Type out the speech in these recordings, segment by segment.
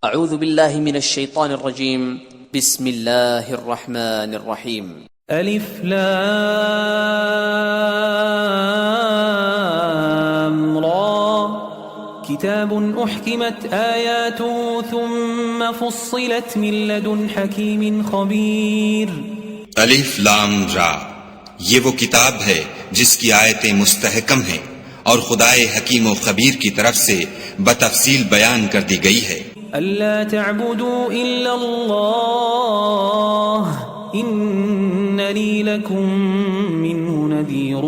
اعوذ باللہ من الشیطان الرجیم بسم اللہ الرحمن الرحیم الف لام را کتاب احکمت آیاته ثم فصلت من لدن حکیم خبیر. الف لام را، یہ وہ کتاب ہے جس کی آیتیں مستحکم ہیں اور خدائے حکیم و خبیر کی طرف سے بتفصیل بیان کر دی گئی ہے. الا تعبدوا الا اللہ اننی لکم منہ نذیر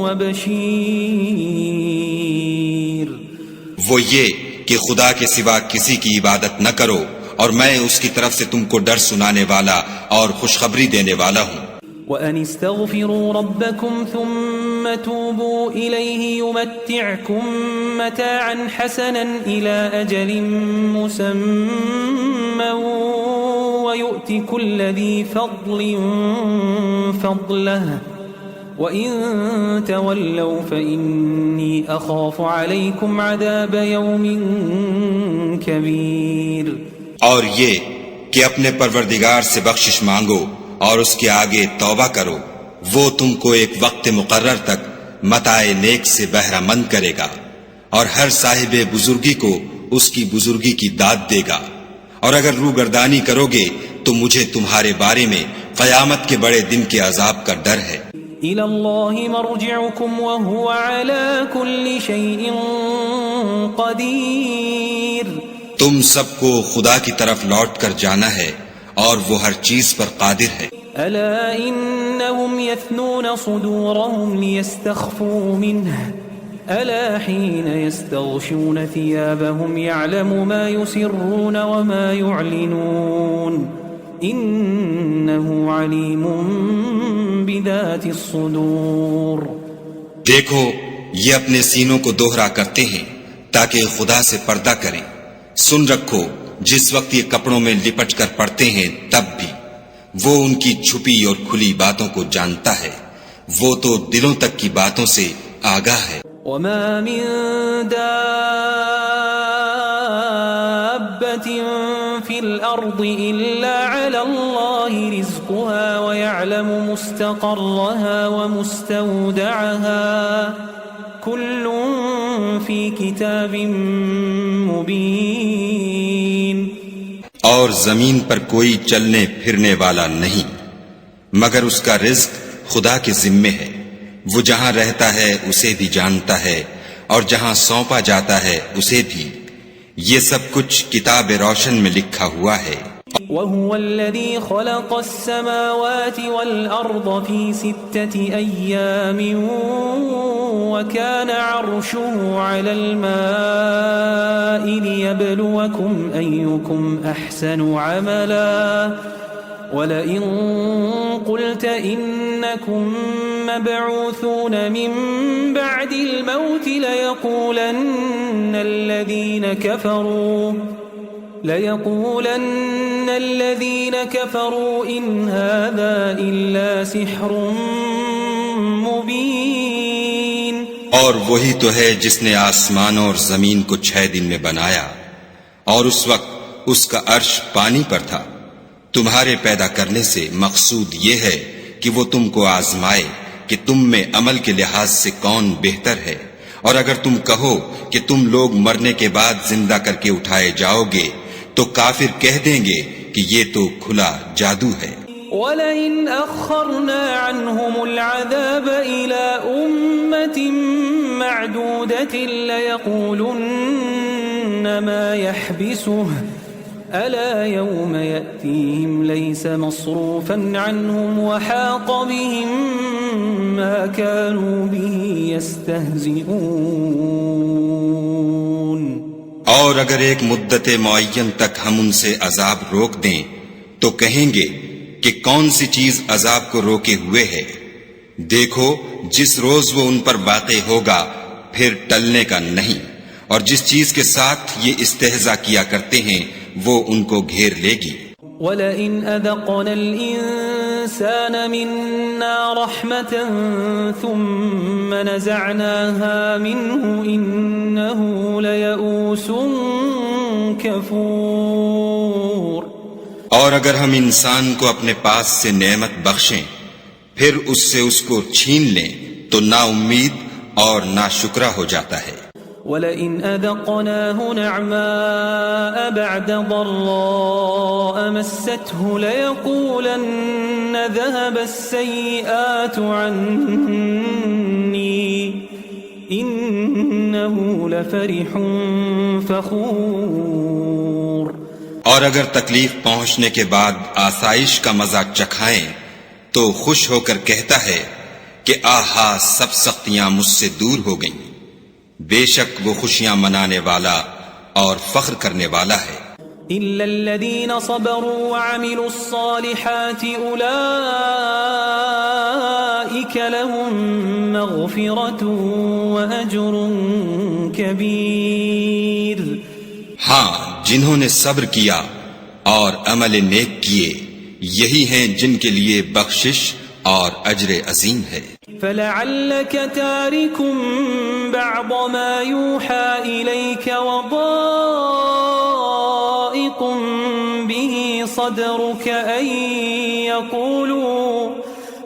وبشیر. وہ یہ کہ خدا کے سوا کسی کی عبادت نہ کرو اور میں اس کی طرف سے تم کو ڈر سنانے والا اور خوشخبری دینے والا ہوں. وَأَنِ اسْتَغْفِرُوا رَبَّكُمْ ثُمَّ تُوبُوا إِلَيْهِ يُمَتِّعْكُمْ مَتَاعًا حَسَنًا إِلَى أَجَلٍ مُّسَمًّى وَيُؤْتِ كُلَّ ذِي فَضْلٍ فَضْلَهُ وَإِن تَوَلَّوْا فَإِنِّي أَخَافُ عَلَيْكُمْ عَذَابَ يَوْمٍ كَبِيرٍ. اور یہ کہ اپنے پروردگار سے بخشش مانگو اور اس کے آگے توبہ کرو، وہ تم کو ایک وقت مقرر تک متاع نیک سے بہرہ مند کرے گا اور ہر صاحب بزرگی کو اس کی بزرگی کی داد دے گا. اور اگر روگردانی کرو گے تو مجھے تمہارے بارے میں قیامت کے بڑے دن کے عذاب کا ڈر ہے. إِلَى اللَّهِ مَرْجِعُكُمْ وَهُوَ عَلَى كُلِّ شَيْءٍ قَدِيرٌ. تم سب کو خدا کی طرف لوٹ کر جانا ہے اور وہ ہر چیز پر قادر ہے. أَلَا إِنَّهُمْ يَثْنُونَ صُدُورَهُمْ لِيَسْتَخْفُوا مِنْهُ أَلَا حِينَ يَسْتَغْشُونَ ثِيَابَهُمْ يَعْلَمُ مَا يُسِرُّونَ وَمَا يُعْلِنُونَ إِنَّهُ عَلِيمٌ بِذَاتِ الصُّدُورِ. دیکھو یہ اپنے سینوں کو دوہرا کرتے ہیں تاکہ خدا سے پردہ کریں. سن رکھو جس وقت یہ کپڑوں میں لپٹ کر پڑتے ہیں تب بھی وہ ان کی چھپی اور کھلی باتوں کو جانتا ہے. وہ تو دلوں تک کی باتوں سے آگاہ ہے. وَمَا مِن دَابَّةٍ فِي الْأَرْضِ إِلَّا عَلَى اللَّهِ رِزْقُهَا وَيَعْلَمُ مُسْتَقَرَّهَا وَمُسْتَوْدَعَهَا كُلٌّ فِي كِتَابٍ مُبِينٍ. اور زمین پر کوئی چلنے پھرنے والا نہیں مگر اس کا رزق خدا کے ذمے ہے. وہ جہاں رہتا ہے اسے بھی جانتا ہے اور جہاں سونپا جاتا ہے اسے بھی. یہ سب کچھ کتاب روشن میں لکھا ہوا ہے. وَهُوَ الَّذِي خَلَقَ السَّمَاوَاتِ وَالْأَرْضَ فِي 6 أَيَّامٍ وَكَانَ عَرْشُهُ عَلَى الْمَاءِ لِيَبْلُوَكُمْ أَيُّكُمْ أَحْسَنُ عَمَلًا وَلَئِن قُلْتَ إِنَّكُمْ مَبْعُوثُونَ مِنْ بَعْدِ الْمَوْتِ لَيَقُولَنَّ الَّذِينَ كَفَرُوا إِنْ هَذَا إِلَّا سِحْرٌ مُبِينٌ. اور وہی تو ہے جس نے آسمانوں اور زمین کو 6 دن میں بنایا اور اس وقت اس کا عرش پانی پر تھا. تمہارے پیدا کرنے سے مقصود یہ ہے کہ وہ تم کو آزمائے کہ تم میں عمل کے لحاظ سے کون بہتر ہے. اور اگر تم کہو کہ تم لوگ مرنے کے بعد زندہ کر کے اٹھائے جاؤ گے تو کافر کہہ دیں گے کہ یہ تو کھلا جادو ہے. وَلَئِنْ أَخَّرْنَا عَنْهُمُ الْعَذَابَ إِلَىٰ أُمَّةٍ مَّعْدُودَةٍ لَيَقُولُنَّ مَا يَحْبِسُهُ أَلَا يَوْمَ يَأْتِيهِمْ لَيْسَ مَصْرُوفًا عَنْهُمْ وَحَاقَ بِهِمْ مَا كَانُوا بِهِ يَسْتَهْزِئُونَ. اور اگر ایک مدت معین تک ہم ان سے عذاب روک دیں تو کہیں گے کہ کون سی چیز عذاب کو روکے ہوئے ہے. دیکھو جس روز وہ ان پر واقع ہوگا پھر ٹلنے کا نہیں، اور جس چیز کے ساتھ یہ استہزاء کیا کرتے ہیں وہ ان کو گھیر لے گی. وَلَئِنْ أَذَقْنَا الْإِنسَانَ مِنَّا رَحْمَةً ثُمَّ نَزَعْنَاهَا مِنْهُ إِنَّهُ لَيَئُوسٌ كفور اور اگر ہم انسان کو اپنے پاس سے نعمت بخشیں پھر اس سے اس کو چھین لیں تو نا امید اور نا شکرا ہو جاتا ہے۔ وَلَئِنْ أَذَقْنَاهُ نَعْمَاءَ بَعْدَ ضَرَّاءَ مَسَّتْهُ لَيَقُولَنَّ ذَهَبَ السَّيِّئَاتُ عَنِّي إِنَّهُ لَفَرِحٌ فَخُورٌ۔ اور اگر تکلیف پہنچنے کے بعد آسائش کا مزہ چکھائیں تو خوش ہو کر کہتا ہے کہ آہا سب سختیاں مجھ سے دور ہو گئیں، بے شک وہ خوشیاں منانے والا اور فخر کرنے والا ہے۔ إِلَّا الَّذِينَ صَبَرُوا وَعَمِلُوا الصَّالِحَاتِ أُولَئِكَ لَهُم مَّغْفِرَةٌ وَأَجْرٌ كَبِيرٌ۔ ہاں، جنہوں نے صبر کیا اور عمل نیک کیے یہی ہیں جن کے لیے بخشش اور اجر عظیم ہے۔ فَلَعَلَّكَ تَارِكٌ بَعْضَ مَا يُوحَى إِلَيْكَ وَضَائِقٌ بِهِ صَدْرُكَ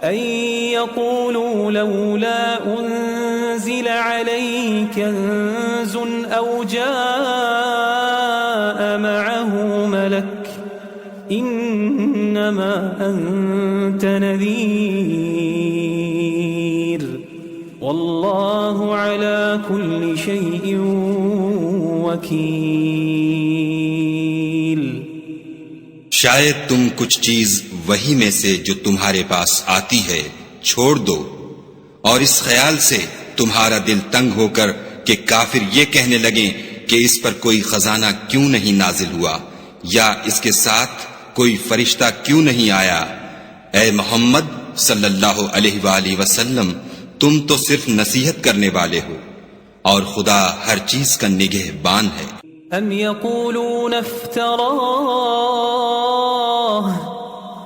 أَن يَقُولُوا لَوْلَا أُنزِلَ عَلَيْهِ كَنزٌ أَوْ جَاءَ مَعَهُ مَلَكٌ إِنَّمَا أَنتَ نَذِيرٌ وَاللَّهُ عَلَى كُلِّ شَيْءٍ وَكِيلٌ۔ شاید تم کچھ چیز وہی میں سے جو تمہارے پاس آتی ہے چھوڑ دو، اور اس خیال سے تمہارا دل تنگ ہو کر کہ کافر یہ کہنے لگیں کہ اس پر کوئی خزانہ کیوں نہیں نازل ہوا یا اس کے ساتھ کوئی فرشتہ کیوں نہیں آیا۔ اے محمد صلی اللہ علیہ وآلہ وسلم، تم تو صرف نصیحت کرنے والے ہو اور خدا ہر چیز کا نگہبان ہے۔ أَمْ يَقُولُونَ افْتَرَاهُ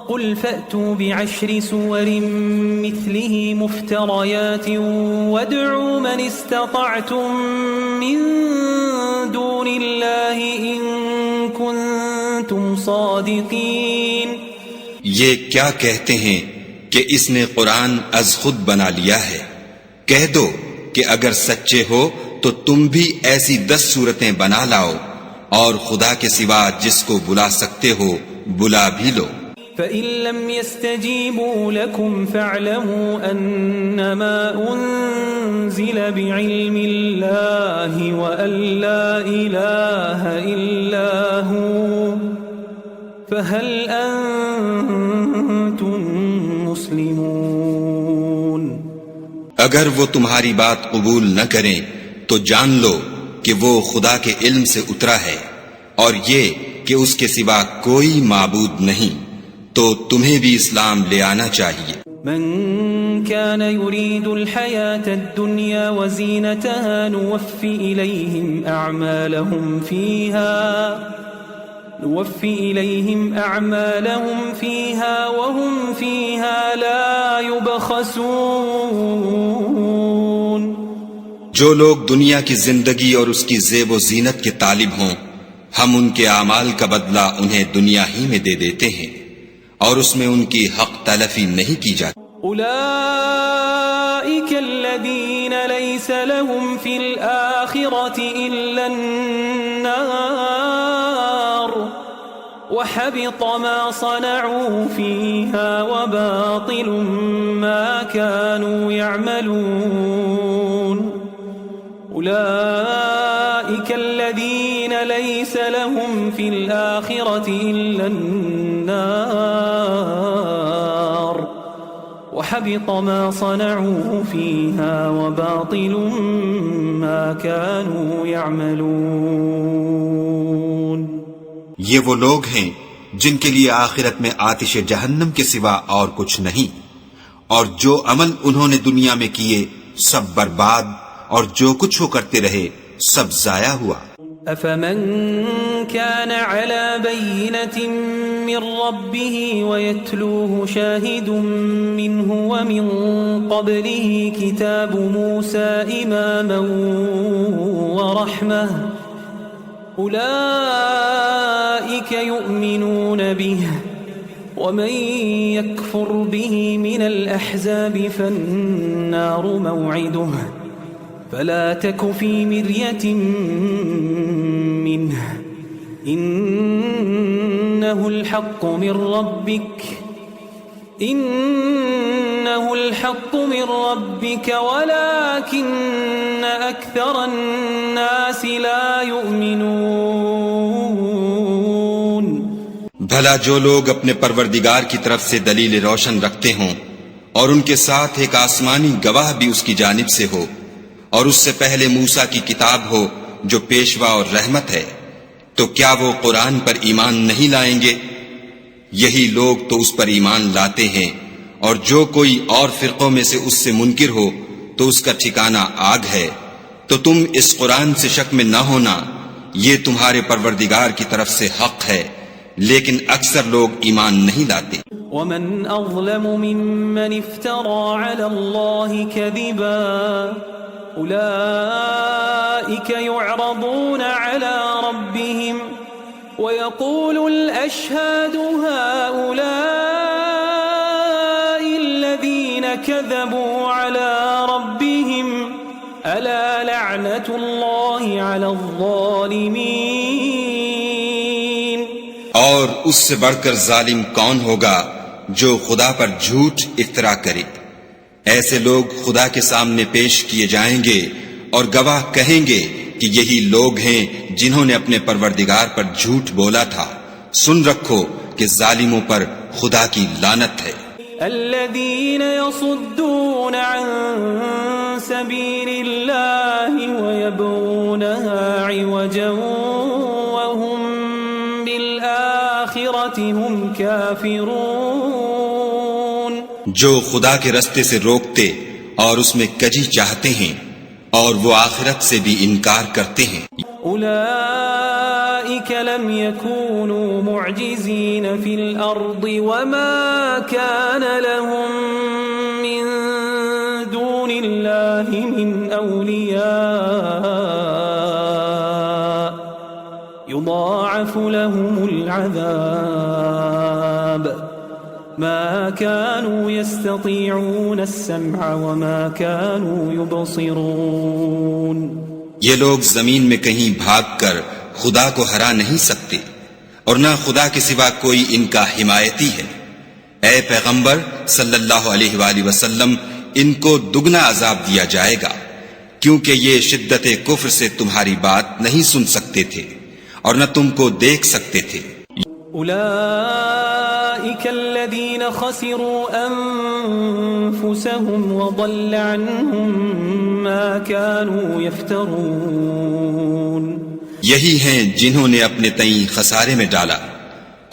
قُلْ فَأْتُوا بِعَشْرِ سُوَرٍ مِثْلِهِ مُفْتَرَيَاتٍ وَادْعُوا مَنِ اسْتَطَعْتُم مِّن دُونِ اللَّهِ إِن كُنتُمْ صَادِقِينَ۔ یہ کیا کہتے ہیں کہ اس نے قرآن از خود بنا لیا ہے؟ کہہ دو کہ اگر سچے ہو تو تم بھی ایسی 10 صورتیں بنا لاؤ، اور خدا کے سوا جس کو بلا سکتے ہو بلا بھی لو۔ فَإِن لَّمْ يَسْتَجِيبُوا لَكُمْ فَاعْلَمُوا أَنَّمَا أُنزِلَ بِعِلْمِ اللَّهِ وَأَن لَّا إِلَٰهَ إِلَّا هُوَ فَهَلْ أَنتُم مُّسْلِمُونَ۔ اگر وہ تمہاری بات قبول نہ کریں تو جان لو کہ وہ خدا کے علم سے اترا ہے، اور یہ کہ اس کے سوا کوئی معبود نہیں، تو تمہیں بھی اسلام لے آنا چاہیے۔ من كان يريد الحياة الدنيا وزينتها نوفي إليهم أعمالهم فيها وهم فيها لا يبخسون۔ جو لوگ دنیا کی زندگی اور اس کی زیب و زینت کے طالب ہوں، ہم ان کے اعمال کا بدلہ انہیں دنیا ہی میں دے دیتے ہیں، اور اس میں ان کی حق تلفی نہیں کی جاتی۔ أولئك الذين ليس لهم في الآخرة إلا النار وحبط ما صنعوا فيها وباطل ما كانوا يعملون۔ أولئك الذين ليس لهم في الآخرة إلا النار وحبط ما صنعوا فيها وباطل ما كانوا يعملون۔ یہ وہ لوگ ہیں جن کے لیے آخرت میں آتش جہنم کے سوا اور کچھ نہیں، اور جو عمل انہوں نے دنیا میں کیے سب برباد، اور جو کچھ وہ کرتے رہے سب ضائع ہوا۔ أفمن كان على بينة من ربه ويتلوه شاهد منه ومن قبله كتاب موسى إماما ورحمة أولئك يؤمنون به ومن يكفر به من الأحزاب فالنار موعده فلا تك في مرية منه إنه الحق من ربك ولكن أكثر الناس لا يؤمنون بھلا جو لوگ اپنے پروردگار کی طرف سے دلیل روشن رکھتے ہوں اور ان کے ساتھ ایک آسمانی گواہ بھی اس کی جانب سے ہو اور اس سے پہلے موسیٰ کی کتاب ہو جو پیشوا اور رحمت ہے، تو کیا وہ قرآن پر ایمان نہیں لائیں گے؟ یہی لوگ تو اس پر ایمان لاتے ہیں، اور جو کوئی اور فرقوں میں سے اس سے منکر ہو تو اس کا ٹھکانہ آگ ہے۔ تو تم اس قرآن سے شک میں نہ ہونا، یہ تمہارے پروردگار کی طرف سے حق ہے، لیکن اکثر لوگ ایمان نہیں لاتے۔ ومن أظلم ممن افترى على الله كذبا أولئك يعرضون على ربهم ويقول الأشهاد هؤلاء الذين كذبوا على ربهم ألا لعنة الله على الظالمين۔ اور اس سے بڑھ کر ظالم کون ہوگا جو خدا پر جھوٹ افترا کرے؟ ایسے لوگ خدا کے سامنے پیش کیے جائیں گے اور گواہ کہیں گے کہ یہی لوگ ہیں جنہوں نے اپنے پروردگار پر جھوٹ بولا تھا۔ سن رکھو کہ ظالموں پر خدا کی لعنت ہے۔ الذين يصدون عن سبيل الله ويبغونها عوجا وهم بالآخرة هم كافرون، جو خدا کے رستے سے روکتے اور اس میں کجی چاہتے ہیں اور وہ آخرت سے بھی انکار کرتے ہیں۔ أولئك لم يكونوا معجزين في الأرض وما كان لهم من دون الله من أولياء يضاعف لهم العذاب ما كانوا يستطيعون السمع وما كانوا يبصرون۔ یہ لوگ زمین میں کہیں بھاگ کر خدا کو ہرا نہیں سکتے اور نہ خدا کے سوا کوئی ان کا حمایتی ہے۔ اے پیغمبر صلی اللہ علیہ وآلہ وسلم، ان کو دگنا عذاب دیا جائے گا کیونکہ یہ شدت کفر سے تمہاری بات نہیں سن سکتے تھے اور نہ تم کو دیکھ سکتے تھے۔ أولئك الذين خسروا أنفسهم وضل عنهم ما كانوا يفترون، یہی ہیں جنہوں نے اپنے تئیں خسارے میں ڈالا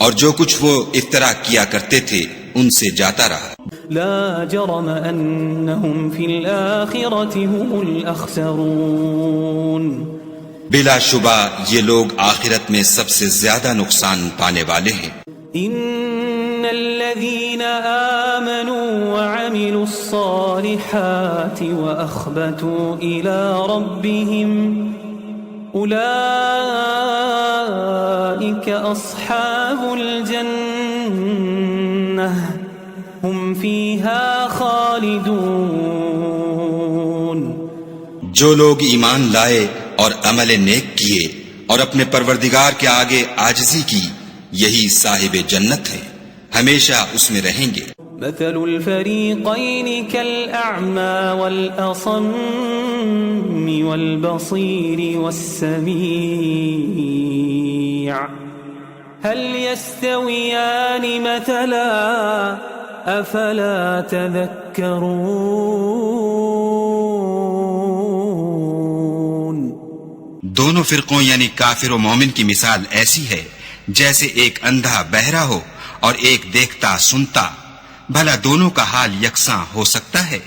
اور جو کچھ وہ افترا کیا کرتے تھے ان سے جاتا رہا۔ لا جرم أنهم في الآخرة هم الأخسرون، بلا شبہ یہ لوگ آخرت میں سب سے زیادہ نقصان پانے والے ہیں۔ ان الذين آمنوا وعملوا الصالحات واخبتوا الى ربهم اولئك اصحاب الجنة هم فيها خالدون۔ جو لوگ ایمان لائے اور عمل نیک کیے اور اپنے پروردگار کے آگے عاجزی کی، یہی صاحب جنت ہیں، ہمیشہ اس میں رہیں گے۔ مثل الفريقين كالأعمى والأصم والبصير والسميع هل يستويان مثلا أفلا تذكرون۔ دونوں فرقوں یعنی کافر و مومن کی مثال ایسی ہے جیسے ایک اندھا بہرا ہو اور ایک دیکھتا سنتا، بھلا دونوں کا حال یکساں ہو سکتا ہے؟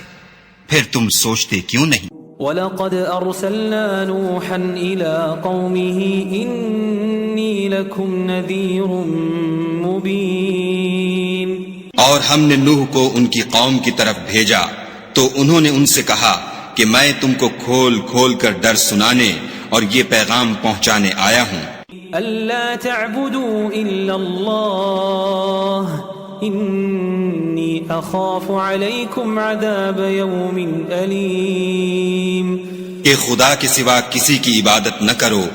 پھر تم سوچتے کیوں نہیں؟ وَلَقَدْ أَرْسَلْنَا نُوحًا إِلَىٰ قَوْمِهِ إِنِّي لَكُمْ نَذِيرٌ مُبِينٌ، اور ہم نے نوح کو ان کی قوم کی طرف بھیجا تو انہوں نے ان سے کہا کہ میں تم کو کھول کھول کر ڈر سنانے اور یہ پیغام پہنچانے آیا ہوں۔ ألا تعبدوا إلا الله إني أخاف عليكم عذاب يوم أليم کہ خدا کے سوا کسی کی عبادت نہ کرو،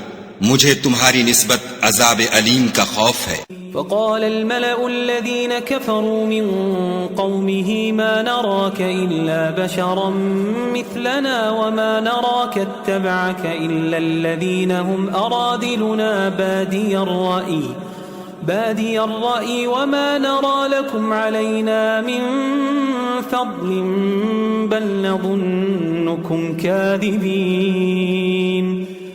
مجھے تمہاری نسبت عذاب علیم کا خوف ہے۔ فقال الملأ الذين كفروا من قومه ما نراك إلا بشرا مثلنا وما نراك اتبعك إلا الذين هم أرادلنا بادي الرأي وما نرى لكم علينا من فضل بل نظنكم كاذبين۔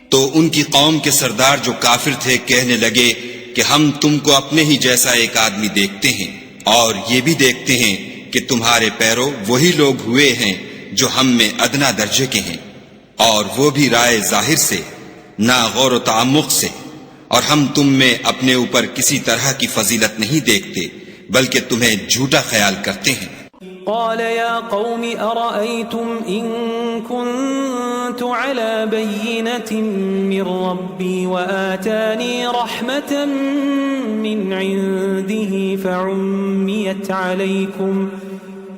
تو ان کی قوم کے سردار جو کافر تھے کہنے لگے کہ ہم تم کو اپنے ہی جیسا ایک آدمی دیکھتے ہیں، اور یہ بھی دیکھتے ہیں کہ تمہارے پیرو وہی لوگ ہوئے ہیں جو ہم میں ادنا درجے کے ہیں، اور وہ بھی رائے ظاہر سے، نہ غور و تعمق سے، اور ہم تم میں اپنے اوپر کسی طرح کی فضیلت نہیں دیکھتے بلکہ تمہیں جھوٹا خیال کرتے ہیں۔ قال يا قوم أرأيتم إن كنت على بينة من ربي وآتاني رحمة من عنده فعميت عليكم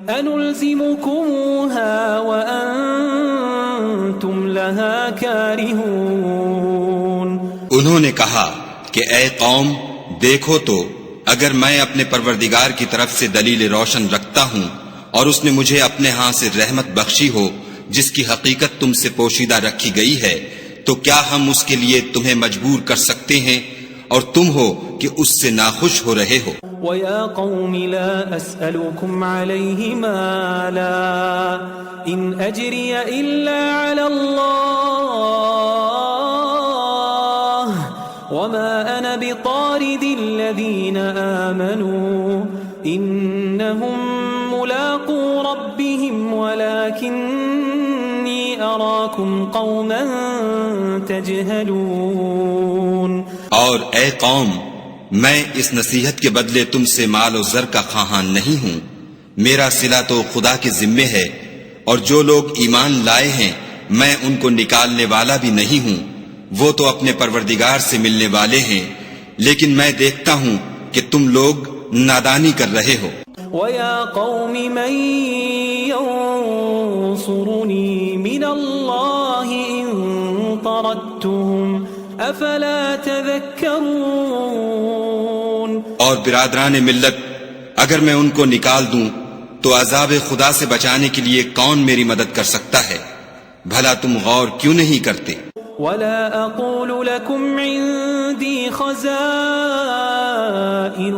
أنلزمكموها وأنتم لها كارهون۔ انہوں نے کہا کہ اے قوم دیکھو تو، اگر میں اپنے پروردگار کی طرف سے دلیل روشن رکھتا ہوں اور اس نے مجھے اپنے ہاں سے رحمت بخشی ہو جس کی حقیقت تم سے پوشیدہ رکھی گئی ہے، تو کیا ہم اس کے لیے تمہیں مجبور کر سکتے ہیں اور تم ہو کہ اس سے ناخوش ہو رہے ہو؟ وَيَا قَوْمِ لَا أَسْأَلُكُمْ عَلَيْهِ مَالًا إِنْ أَجْرِيَ إِلَّا عَلَى اللَّهِ وَمَا أَنَا بِطَارِدِ الَّذِينَ آمَنُوا إِنَّهُمْ مُلَاقُو رَبِّهِمْ وَلَكِنِّي أَرَاكُمْ قَوْمًا تَجْهَلُونَ۔ اور اے قوم، میں اس نصیحت کے بدلے تم سے مال و زر کا خواہاں نہیں ہوں، میرا صلہ تو خدا کے ذمے ہے، اور جو لوگ ایمان لائے ہیں میں ان کو نکالنے والا بھی نہیں ہوں، وہ تو اپنے پروردگار سے ملنے والے ہیں، لیکن میں دیکھتا ہوں کہ تم لوگ نادانی کر رہے ہو۔ وَيَا قَوْمِ مَن يَنصُرُنِي مِنَ اللَّهِ إِن طَرَدتُّهُمْ أَفَلَا تَذَكَّرُونَ۔ اور برادران ملت، اگر میں ان کو نکال دوں تو عذاب خدا سے بچانے کے لیے کون میری مدد کر سکتا ہے؟ بھلا تم غور کیوں نہیں کرتے؟ وَلَا أَقُولُ لَكُمْ عِندِي خَزَائِنُ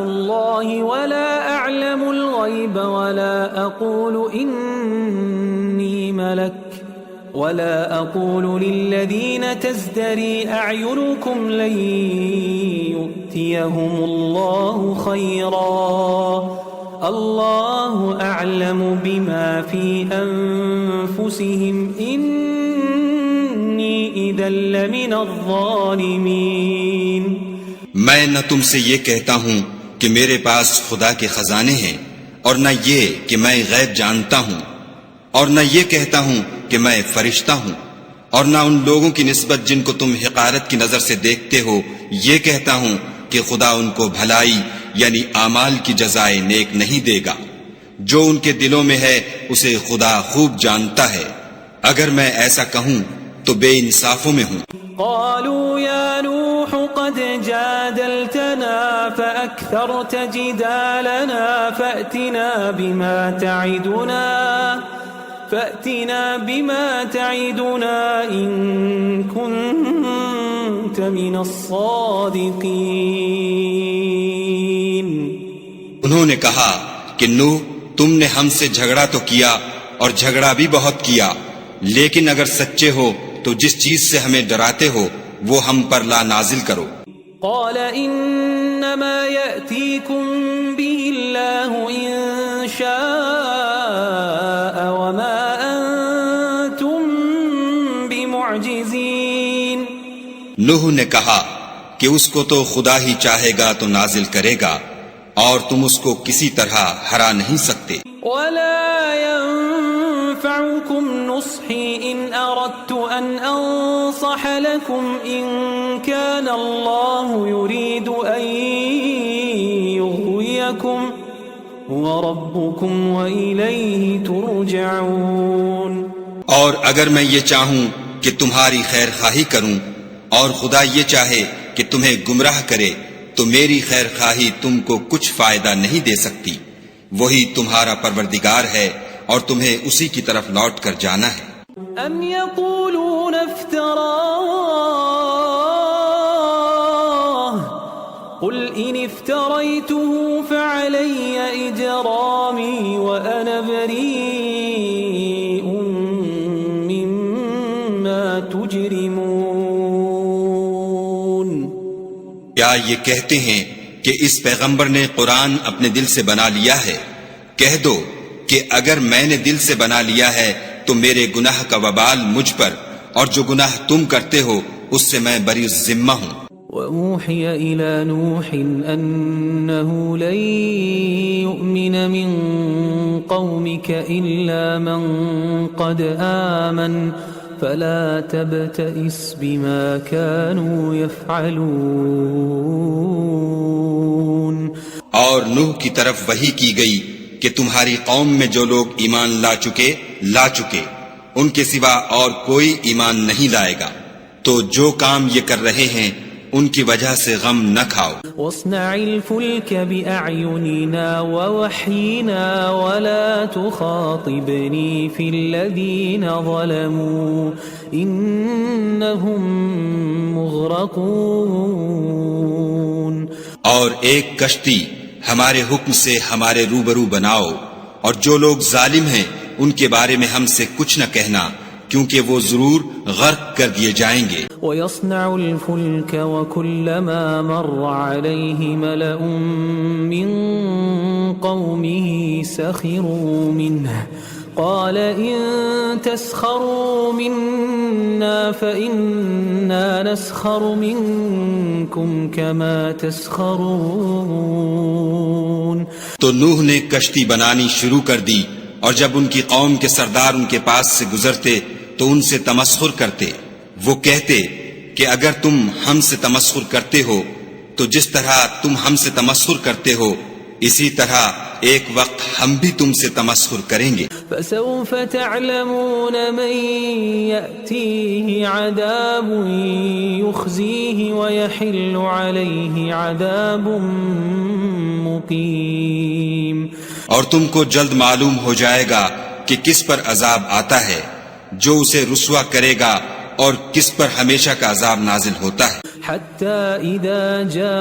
اللَّهِ وَلَا أَعْلَمُ الْغَيْبَ وَلَا أَقُولُ إِنِّي مَلَكٌ وَلَا أَقُولُ لِلَّذِينَ تَزْدَرِي أَعْيُنُكُمْ لَن يُؤْتِيَهُمُ اللَّهُ خَيْرًا اللَّهُ أَعْلَمُ بِمَا فِي أَنفُسِهِمْ إِنِّي إِذًا لَّمِنَ الظَّالِمِينَ۔ میں نہ تم سے یہ کہتا ہوں کہ میرے پاس خدا کے خزانے ہیں، اور نہ یہ کہ میں غیب جانتا ہوں، اور نہ یہ کہتا ہوں کہ میں فرشتہ ہوں، اور نہ ان لوگوں کی نسبت جن کو تم حقارت کی نظر سے دیکھتے ہو یہ کہتا ہوں کہ خدا ان کو بھلائی یعنی اعمال کی جزائے نیک نہیں دے گا، جو ان کے دلوں میں ہے اسے خدا خوب جانتا ہے، اگر میں ایسا کہوں تو بے انصافوں میں ہوں۔ قالوا يا نوح قد جادلتنا فأكثرت جدالنا فأتنا بما تعدنا إن كنت من الصادقين۔ انہوں نے کہا کہ نوح، تم نے ہم سے جھگڑا تو کیا اور جھگڑا بھی بہت کیا، لیکن اگر سچے ہو تو جس چیز سے ہمیں ڈراتے ہو وہ ہم پر لا نازل کرو۔ قال انما يأتيكم به الله ان شاء وما انتم بمعجزين۔ نوح نے کہا کہ اس کو تو خدا ہی چاہے گا تو نازل کرے گا، اور تم اس کو کسی طرح ہرا نہیں سکتے۔ ولا ينفعكم نصحي إن أردت أن أنصح لكم إن كان الله يريد أن يغويكم هو ربكم وإليه ترجعون. اور اگر میں یہ چاہوں کہ تمہاری خیر خواہی کروں اور خدا یہ چاہے کہ تمہیں گمراہ کرے تو میری خیر خواہی تم کو کچھ فائدہ نہیں دے سکتی. وہی تمہارا پروردگار ہے اور تمہیں اسی کی طرف لوٹ کر جانا ہے. أم يقولون افتراه قل إن افتريته فعلي إجرامي وأنا بريء مما تجرمون. کیا یہ کہتے ہیں کہ اس پیغمبر نے قرآن اپنے دل سے بنا لیا ہے؟ کہہ دو کہ اگر میں نے دل سے بنا لیا ہے تو میرے گناہ کا وبال مجھ پر، اور جو گناہ تم کرتے ہو اس سے میں بری ذمہ ہوں. وَأُوحِيَ إِلَى نُوحٍ أَنَّهُ لَن يُؤْمِنَ مِن قَوْمِكَ إِلَّا مَن قَدْ آمَنَ فَلَا تَبْتَئِسْ بِمَا كَانُوا يَفْعَلُونَ. اور نوح کی طرف وحی کی گئی کہ تمہاری قوم میں جو لوگ ایمان لا چکے ان کے سوا اور کوئی ایمان نہیں لائے گا، تو جو کام یہ کر رہے ہیں ان کی وجہ سے غم نہ کھاؤ. وَاصْنَعِ الْفُلْكَ بِأَعْيُنِنَا وَوَحْيِنَا وَلَا تُخَاطِبْنِي فِي الَّذِينَ ظَلَمُوا إِنَّهُمْ مُغْرَقُونَ. اور ایک کشتی ہمارے حکم سے ہمارے روبرو بناؤ، اور جو لوگ ظالم ہیں ان کے بارے میں ہم سے کچھ نہ کہنا، کیونکہ وہ ضرور غرق کر دیے جائیں گے. وَيَصْنَعُ الْفُلْكَ وَكُلَّمَا مَرَّ عَلَيْهِ مَلَأٌ مِّن قَوْمِهِ سَخِرُوا مِنْهُ قَالَ إِن تَسْخَرُوا مِنَّا فَإِنَّا نَسْخَرُ مِنكُمْ كَمَا تَسْخَرُونَ. تو نوح نے کشتی بنانی شروع کر دی، اور جب ان کی قوم کے سردار ان کے پاس سے گزرتے تو ان سے تمسخر کرتے. وہ کہتے کہ اگر تم ہم سے تمسخر کرتے ہو تو جس طرح تم ہم سے تمسخر کرتے ہو اسی طرح ایک وقت ہم بھی تم سے تمسخر کریں گے. فسوف تعلمون من يأتيه عذاب يخزيه ويحل عليه عذاب مقيم. اور تم کو جلد معلوم ہو جائے گا کہ کس پر عذاب آتا ہے جو اسے رسوا کرے گا اور کس پر ہمیشہ کا عذاب نازل ہوتا ہے. حتى إذا جاء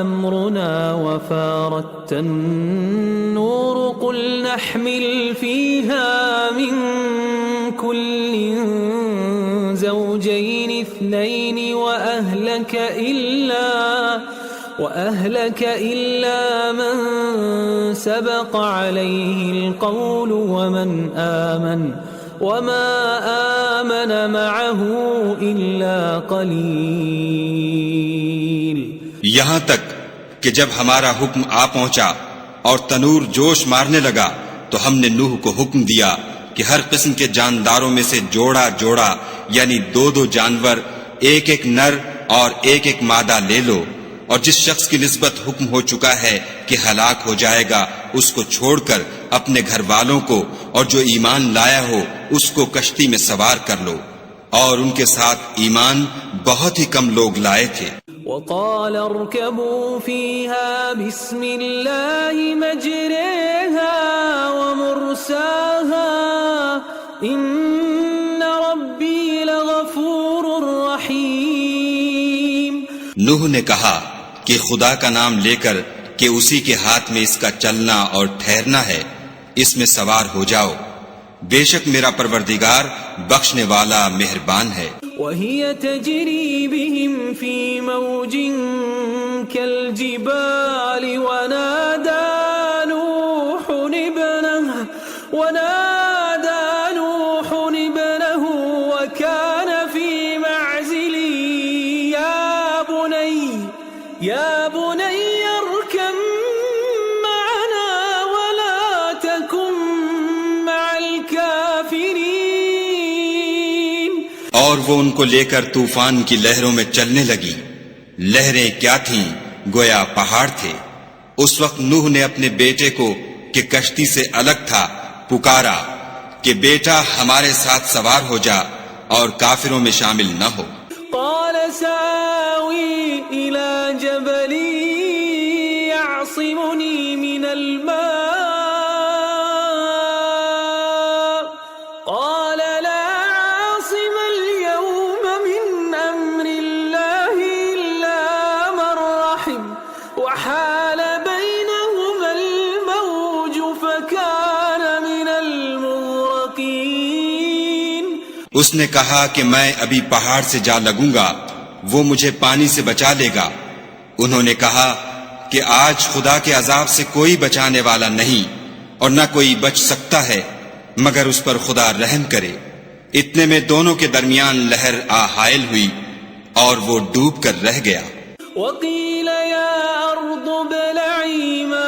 أمرنا وفارت النور قل نحمل فيها من كل زوجين اثنين وأهلك إلا من سبق عليه القول ومن آمن وما آمن معه إلا قليل. یہاں تک کہ جب ہمارا حکم آ پہنچا اور تنور جوش مارنے لگا تو ہم نے نوح کو حکم دیا کہ ہر قسم کے جانداروں میں سے جوڑا جوڑا یعنی دو دو جانور، ایک ایک نر اور ایک ایک مادہ لے لو، اور جس شخص کی نسبت حکم ہو چکا ہے کہ ہلاک ہو جائے گا اس کو چھوڑ کر اپنے گھر والوں کو اور جو ایمان لایا ہو اس کو کشتی میں سوار کر لو. اور ان کے ساتھ ایمان بہت ہی کم لوگ لائے تھے. وقال اركبوا فيها بسم الله مجريها ومرساها إن ربي لغفور رحيم. نوح نے کہا کہ خدا کا نام لے کر کہ اسی کے ہاتھ میں اس کا چلنا اور ٹھہرنا ہے، اس میں سوار ہو جاؤ، بے شک میرا پروردگار بخشنے والا مہربان ہے. وهي تجري بهم في موج كالجبال ونادى نوح ابنه وكان في معزل يا بني اركب معنا ولا تكن اور وہ ان کو لے کر طوفان کی لہروں میں چلنے لگی. لہریں کیا تھیں؟ گویا پہاڑ تھے. اس وقت نوح نے اپنے بیٹے کو کہ کشتی سے الگ تھا پکارا کہ بیٹا ہمارے ساتھ سوار ہو جا اور کافروں میں شامل نہ ہو. قال سآوي إلى جبل يعصمني من الماء قال لا عاصم اليوم من أمر الله إلا من رحم وحال بينهما الموج فكان من المغرقين. اس نے کہا کہ میں ابھی پہاڑ سے جا لگوں گا، وہ مجھے پانی سے بچا لے گا. انہوں نے کہا کہ آج خدا کے عذاب سے کوئی بچانے والا نہیں اور نہ کوئی بچ سکتا ہے مگر اس پر خدا رحم کرے. اتنے میں دونوں کے درمیان لہر حائل ہوئی اور وہ ڈوب کر رہ گیا. وقيل يا أرض ابلعي ماءك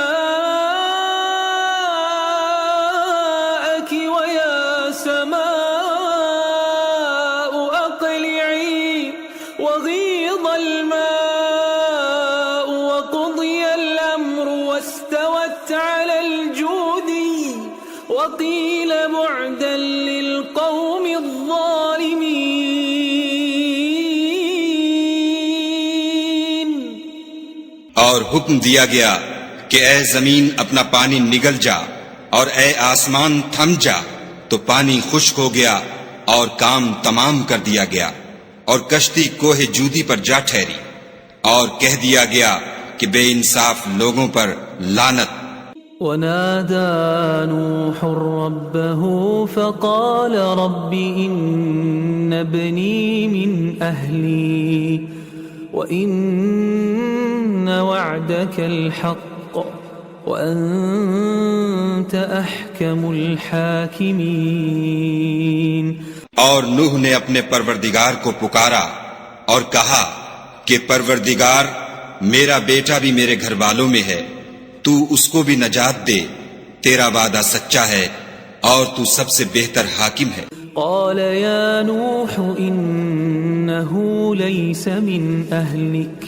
ويا سماء أقلعي وغيض الماء وقضي الأمر واستوت على الجودي وقيل بعدا للقوم الظالمين. اور حکم دیا گیا کہ اے زمین اپنا پانی نگل جا اور اے آسمان تھم جا. تو پانی خشک ہو گیا اور کام تمام کر دیا گیا اور کشتی کوہ جودی پر جا ٹھہری اور کہہ دیا گیا کہ بے انصاف لوگوں پر لعنت. ونادى نوح ربه فقال رب إن ابني من أهلي وإن وعدك الحق وأنت أحكم الحاكمين. اور نوح نے اپنے پروردگار کو پکارا اور کہا کہ پروردگار میرا بیٹا بھی میرے گھر والوں میں ہے، تو اس کو بھی نجات دے، تیرا وعدہ سچا ہے اور تو سب سے بہتر حاکم ہے. قال يا نوح إنه ليس من أهلك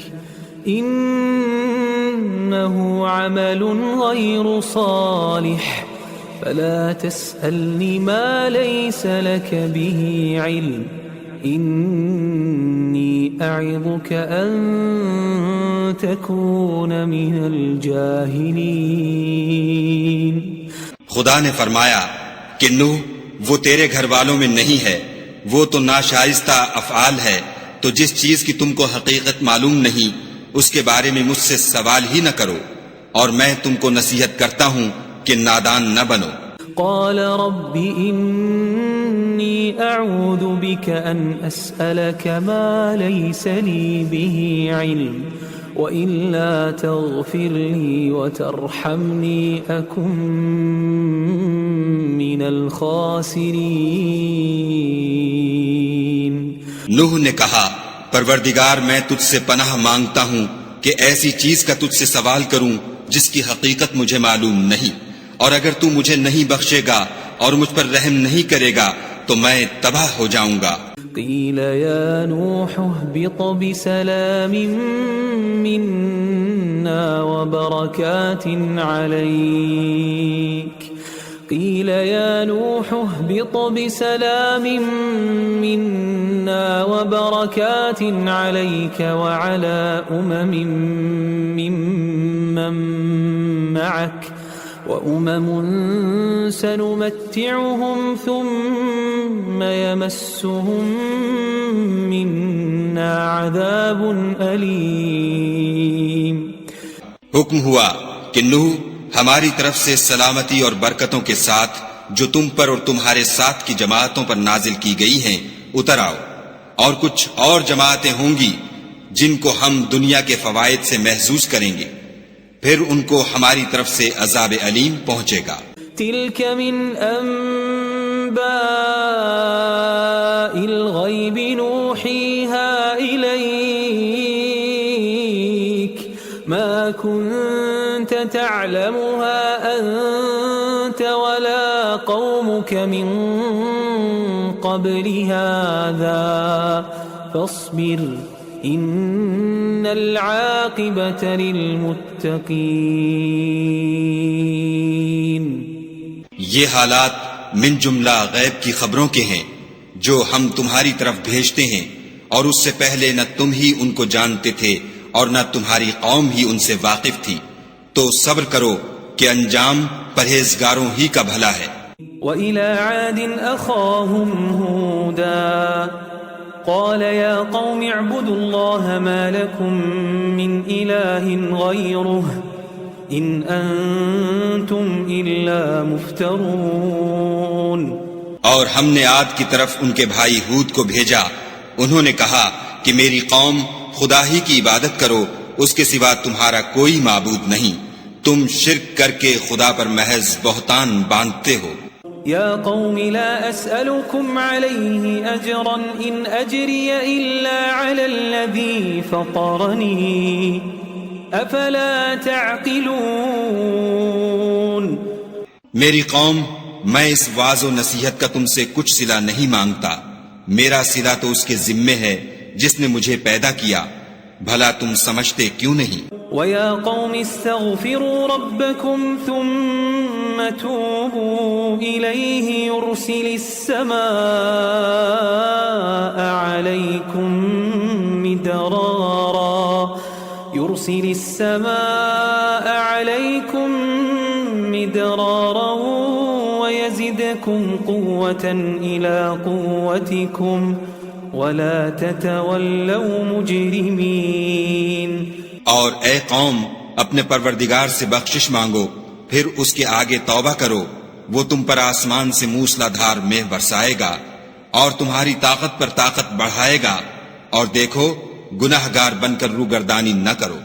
إنه عمل غير صالح فلا تسألني ما ليس لك به علم إني أعظك أن تكون من الجاهلين. خدا نے فرمایا کہ نوح وہ تیرے گھر والوں میں نہیں ہے، وہ تو ناشائستہ افعال ہے، تو جس چیز کی تم کو حقیقت معلوم نہیں اس کے بارے میں مجھ سے سوال ہی نہ کرو، اور میں تم کو نصیحت کرتا ہوں کہ نادان نہ بنو. قال رب إني أعوذ بك أن أسألك ما ليس لي به علم وإلا تغفر لي وترحمني أكن من الخاسرين. نوح نے کہا پروردگار میں تجھ سے پناہ مانگتا ہوں کہ ایسی چیز کا تجھ سے سوال کروں جس کی حقیقت مجھے معلوم نہیں، اور اگر تو مجھے نہیں بخشے گا اور مجھ پر رحم نہیں کرے گا تو میں تباہ ہو جاؤں گا. قيل يا نوح اهبط بسلام منا وبركات عليك قيل يا نوح اهبط بسلام منا وبركات عليك وعلى ممن معك وأمم سنمتعهم ثم يمسهم منا عذاب أليم. حکم ہوا کہ نوح ہماری طرف سے سلامتی اور برکتوں کے ساتھ جو تم پر اور تمہارے ساتھ کی جماعتوں پر نازل کی گئی ہیں اتر آؤ، اور کچھ اور جماعتیں ہوں گی جن کو ہم دنیا کے فوائد سے محظوظ کریں گے، پھر ان کو ہماری طرف سے عذاب علیم پہنچے گا. تلك من أنباء الغيب نوحيها إليك ما كنت تعلمها أنت ولا قومك من قبل هذا فاصبر إن العاقبة للمتقين. یہ حالات من جملہ غیب کی خبروں کے ہیں جو ہم تمہاری طرف بھیجتے ہیں، اور اس سے پہلے نہ تم ہی ان کو جانتے تھے اور نہ تمہاری قوم ہی ان سے واقف تھی، تو صبر کرو کہ انجام پرہیزگاروں ہی کا بھلا ہے. وَإِلَى عَادٍ أَخَاهُمْ هُودًا قَالَ يَا قَوْمِ اعْبُدُوا اللَّهَ مَا لَكُمْ مِنْ إِلَٰهٍ غَيْرُهُ إِنْ أَنْتُمْ إِلَّا مُفْتَرُونَ. اور ہم نے عاد کی طرف ان کے بھائی ہود کو بھیجا، انہوں نے کہا کہ میری قوم خدا ہی کی عبادت کرو، اس کے سوا تمہارا کوئی معبود نہیں، تم شرک کر کے خدا پر محض بہتان باندھتے ہو. یا قوم لا اسألكم علیہ اجرا ان اجری الا علی الذی فطرنی افلا تعقلون. میری قوم، میں اس واعظ و نصیحت کا تم سے کچھ صلہ نہیں مانگتا، میرا صلہ تو اس کے ذمے ہے جس نے مجھے پیدا کیا، بھلا تم سمجھتے کیوں نہیں؟ وَيَا قَوْمِ اسْتَغْفِرُوا رَبَّكُمْ ثُمَّ تُوبُوا إِلَيْهِ يُرْسِلِ السَّمَاءَ عَلَيْكُمْ مِدْرَارًا وَيَزِدْكُمْ قُوَّةً إِلَى قُوَّتِكُمْ وَلَا تَتَوَلَّوْا مُجْرِمِينَ. اور اے قوم، اپنے پروردگار سے بخشش مانگو، پھر اس کے آگے توبہ کرو، وہ تم پر آسمان سے موسلا دھار مے برسائے گا اور تمہاری طاقت پر طاقت بڑھائے گا، اور دیکھو گناہگار بن کر روگردانی نہ کرو.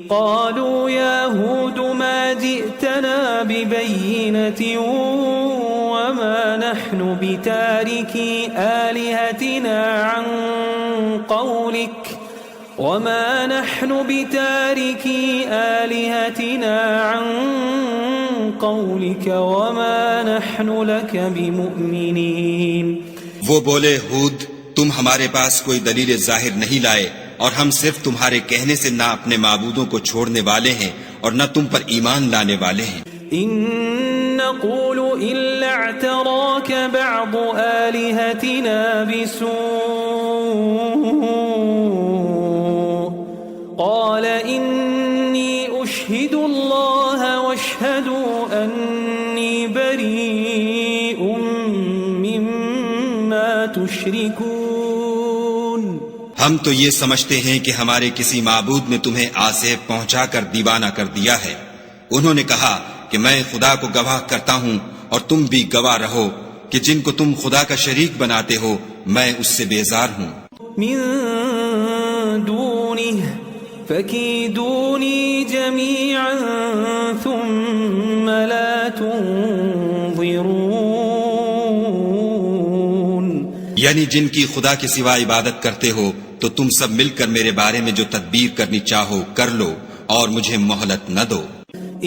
قالوا يا هود ما جئتنا ببينة وما نحن بتاركي آلهتنا عن قولك وما نحن لك بمؤمنين. وہ بولے، ہود تم ہمارے پاس کوئی دلیل ظاہر نہیں لائے، اور ہم صرف تمہارے کہنے سے نہ اپنے معبودوں کو چھوڑنے والے ہیں اور نہ تم پر ایمان لانے والے ہیں. ان نقول الا اعتراك بعض آلهتنا بسوء قال انی اشهد الله واشهدوا انی بریء مما تشركون. ہم تو یہ سمجھتے ہیں کہ ہمارے کسی معبود نے تمہیں آسیب پہنچا کر دیوانہ کر دیا ہے. انہوں نے کہا کہ میں خدا کو گواہ کرتا ہوں اور تم بھی گواہ رہو کہ جن کو تم خدا کا شریک بناتے ہو میں اس سے بیزار ہوں. من دونه فكيدوني جميعا ثم لا تنظرون. یعنی جن کی خدا کے سوا عبادت کرتے ہو تو تم سب مل کر میرے بارے میں جو تدبیر کرنی چاہو کر لو اور مجھے مہلت نہ دو.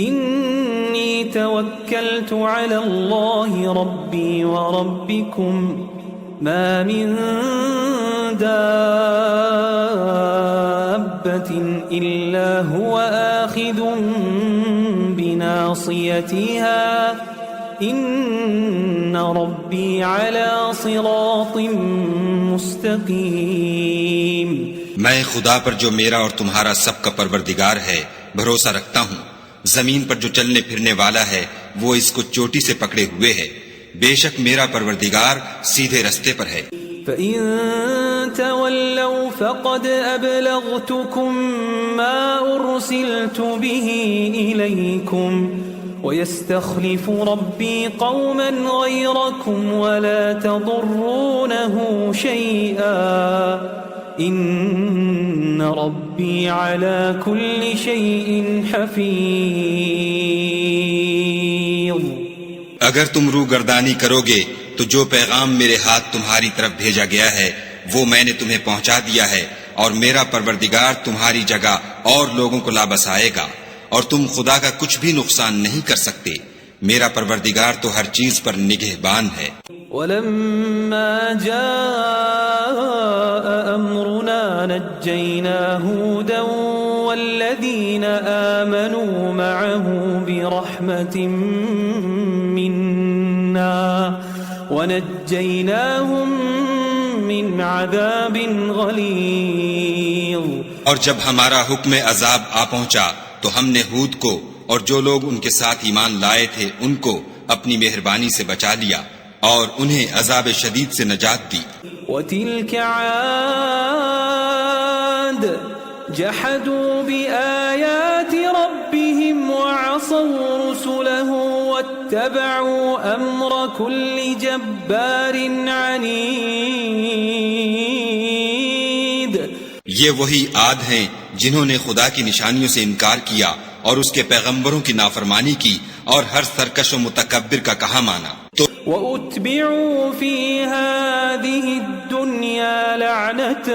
انی توکلت علی اللہ ربی وربکم ما من دابة الا هو آخذ بناصیتها ان ربی علی صراط مستقیم. میں خدا پر جو میرا اور تمہارا سب کا پروردگار ہے بھروسہ رکھتا ہوں. زمین پر جو چلنے پھرنے والا ہے وہ اس کو چوٹی سے پکڑے ہوئے ہے. بے شک میرا پروردگار سیدھے رستے پر ہے. فَإِن تَوَلَّوْا فَقَدْ أَبْلَغْتُكُمْ مَا أُرْسِلْتُ بِهِ إِلَيْكُمْ وَيَسْتَخْلِفُ رَبِّي قَوْمًا غَيْرَكُمْ وَلَا تَضُرُّونَهُ شَيْئًا إِنَّ رَبِّي عَلَى كُلِّ شَيْءٍ حَفِيظٌ. اگر تم روگردانی کرو گے تو جو پیغام میرے ہاتھ تمہاری طرف بھیجا گیا ہے وہ میں نے تمہیں پہنچا دیا ہے، اور میرا پروردگار تمہاری جگہ اور لوگوں کو لا بسائے گا، اور تم خدا کا کچھ بھی نقصان نہیں کر سکتے. میرا پروردگار تو ہر چیز پر نگہبان ہے۔ ولما جاء أمرنا نجينا هودا والذين آمنوا معه برحمة منا ونجيناهم من عذاب غليظ۔ اور جب ہمارا حکم عذاب آ پہنچا تو ہم نے ہود کو اور جو لوگ ان کے ساتھ ایمان لائے تھے ان کو اپنی مہربانی سے بچا لیا اور انہیں عذاب شدید سے نجات دی۔ وَتِلْكَ عَادٌ جَحَدُوا بِآيَاتِ رَبِّهِمْ وَعَصَوْا رُسُلَهُ وَاتَّبَعُوا أَمْرَ كُلِّ جَبَّارٍ عَنِيدٍ۔ یہ وہی عاد ہیں جنہوں نے خدا کی نشانیوں سے انکار کیا اور اس کے پیغمبروں کی نافرمانی کی اور ہر سرکش و متکبر کا کہا مانا۔ وَأُتْبِعُوا فِي هَذِهِ الدُّنْيَا لَعْنَةً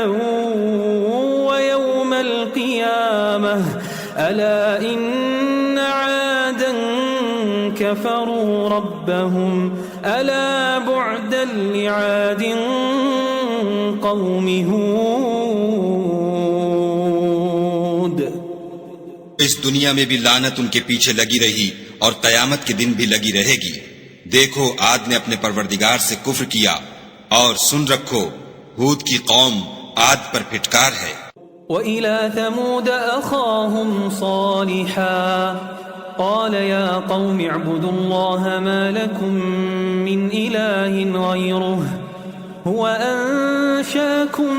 وَيَوْمَ الْقِيَامَةِ أَلَا إِنَّ عَادًا كَفَرُوا رَبَّهُمْ أَلَا بُعْدًا لِعَادٍ قَوْمِ هُودٍ۔ اس دنیا میں بھی لعنت ان کے پیچھے لگی رہی اور قیامت کے دن بھی لگی رہے گی۔ دیکھو عاد نے اپنے پروردگار سے کفر کیا، اور سن رکھو ہود کی قوم عاد پر پھٹکار ہے۔ وَإِلَى ثَمُودَ أَخَاهُمْ صَالِحًا قَالَ يَا قَوْمِ اعْبُدُوا اللَّهَ مَا لَكُمْ مِنْ إِلَٰهٍ غَيْرُهُ هُوَ أَنشَأَكُم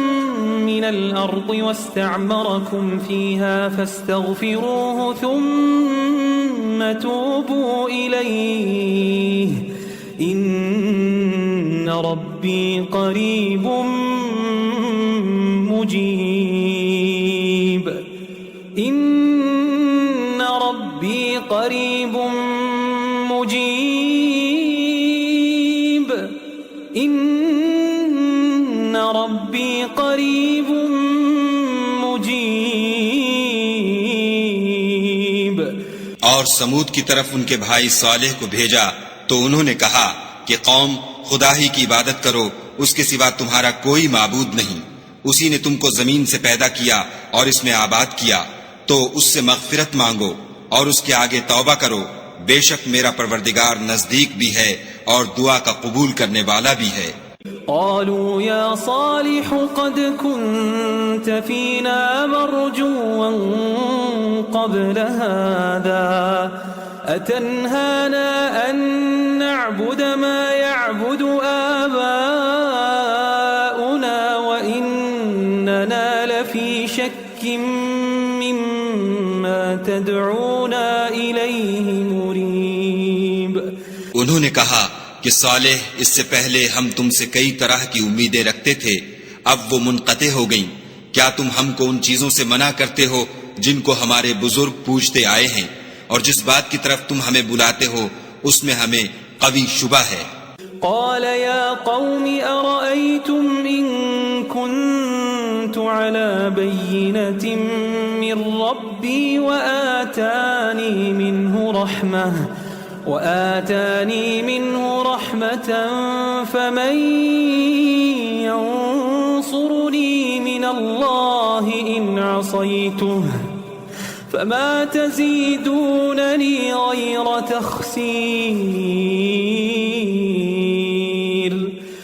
مِّنَ الْأَرْضِ وَاسْتَعْمَرَكُمْ فِيهَا فَاسْتَغْفِرُوهُ ثُمَّ تُوبُوا إِلَيْهِ إِنَّ رَبِّي قَرِيبٌ مُجِيبٌ۔ إِنَّ رَبِّي قَرِيبٌ مُجِيبٌ۔ إِنَّ رَبِّي قَرِيبٌ مُجِيبٌ۔ اور سمود کی طرف ان کے بھائی صالح کو بھیجا تو انہوں نے کہا کہ قوم خدا ہی کی عبادت کرو، اس کے سوا تمہارا کوئی معبود نہیں، اسی نے تم کو زمین سے پیدا کیا اور اس میں آباد کیا، تو اس سے مغفرت مانگو اور اس کے آگے توبہ کرو، بے شک میرا پروردگار نزدیک بھی ہے اور دعا کا قبول کرنے والا بھی ہے۔ قالوا يا صالح قد كنت فينا مرجوا قبل هذا أتنهانا أن نعبد ما يعبد آباؤنا وإننا لفي شك مما تدعونا إليه مريب۔ انہوں نے کہا کہ صالح اس سے پہلے ہم تم سے کئی طرح کی امیدیں رکھتے تھے، اب وہ منقطع ہو گئیں، کیا تم ہم کو ان چیزوں سے منع کرتے ہو جن کو ہمارے بزرگ پوچھتے آئے ہیں، اور جس بات کی طرف تم ہمیں بلاتے ہو اس میں ہمیں قوی شبہ ہے۔ قال يا قوم أرأيتم إن كنت على بينة من ربي وآتاني منه رحمة فمن ينصرني من الله إن عصيته فما تزيدونني غير تخسير۔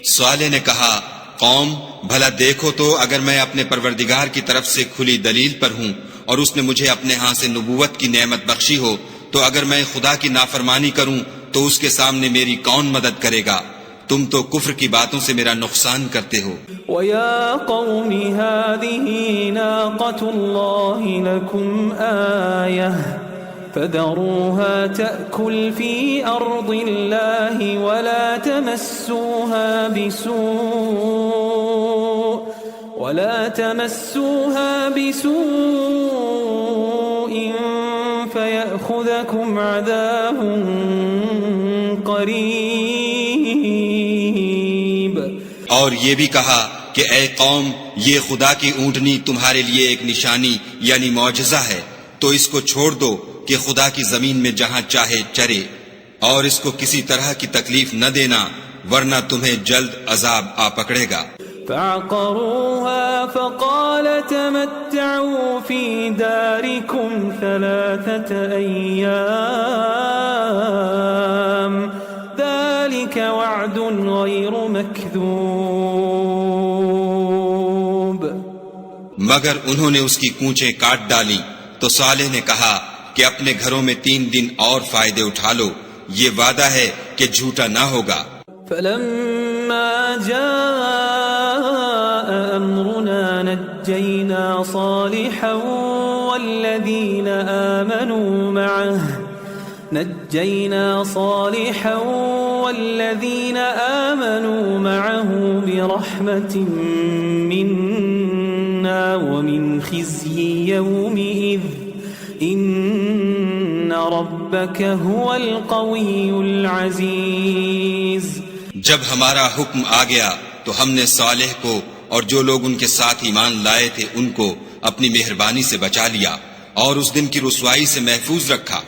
صالح نے کہا قوم بھلا دیکھو تو اگر میں اپنے پروردگار کی طرف سے کھلی دلیل پر ہوں اور اس نے مجھے اپنے ہاں سے نبوت کی نعمت بخشی ہو، تو اگر میں خدا کی نافرمانی کروں تو اس کے سامنے میری کون مدد کرے گا؟ تم تو کفر کی باتوں سے میرا نقصان کرتے ہو۔ وَيَا قَوْمِ هَذِهِ نَاقَةُ اللَّهِ لَكُمْ آيَةً فَذَرُوهَا تَأْكُلْ فِي أَرْضِ اللَّهِ وَلَا تَمَسُّوهَا بِسُوءٍ فَيَأْخُذَكُمْ عَذَابٌ قَرِيبٌ۔ اور یہ بھی کہا کہ اے قوم، یہ خدا کی اونٹنی تمہارے لیے ایک نشانی یعنی معجزہ ہے، تو اس کو چھوڑ دو کہ خدا کی زمین میں جہاں چاہے چرے، اور اس کو کسی طرح کی تکلیف نہ دینا ورنہ تمہیں جلد عذاب آ پکڑے گا۔ فعقروها فقال تمتعوا في داركم 3 أيام ذلك وعد غير مكذوب۔ مگر انہوں نے اس کی کونچیں کاٹ ڈالی تو صالح نے کہا کہ اپنے گھروں میں 3 دن اور فائدے اٹھا لو، یہ وعدہ ہے کہ جھوٹا نہ ہوگا۔ فلما جاء أمرنا نجينا صالحا والذين آمنوا معه برحمة منا ومن خزي يومئذ إن ربك هو القوي العزيز۔ جب ہمارا حکم آ گیا تو ہم نے صالح کو اور جو لوگ ان کے ساتھ ایمان لائے تھے ان کو اپنی مہربانی سے بچا لیا اور اس دن کی رسوائی سے محفوظ رکھا۔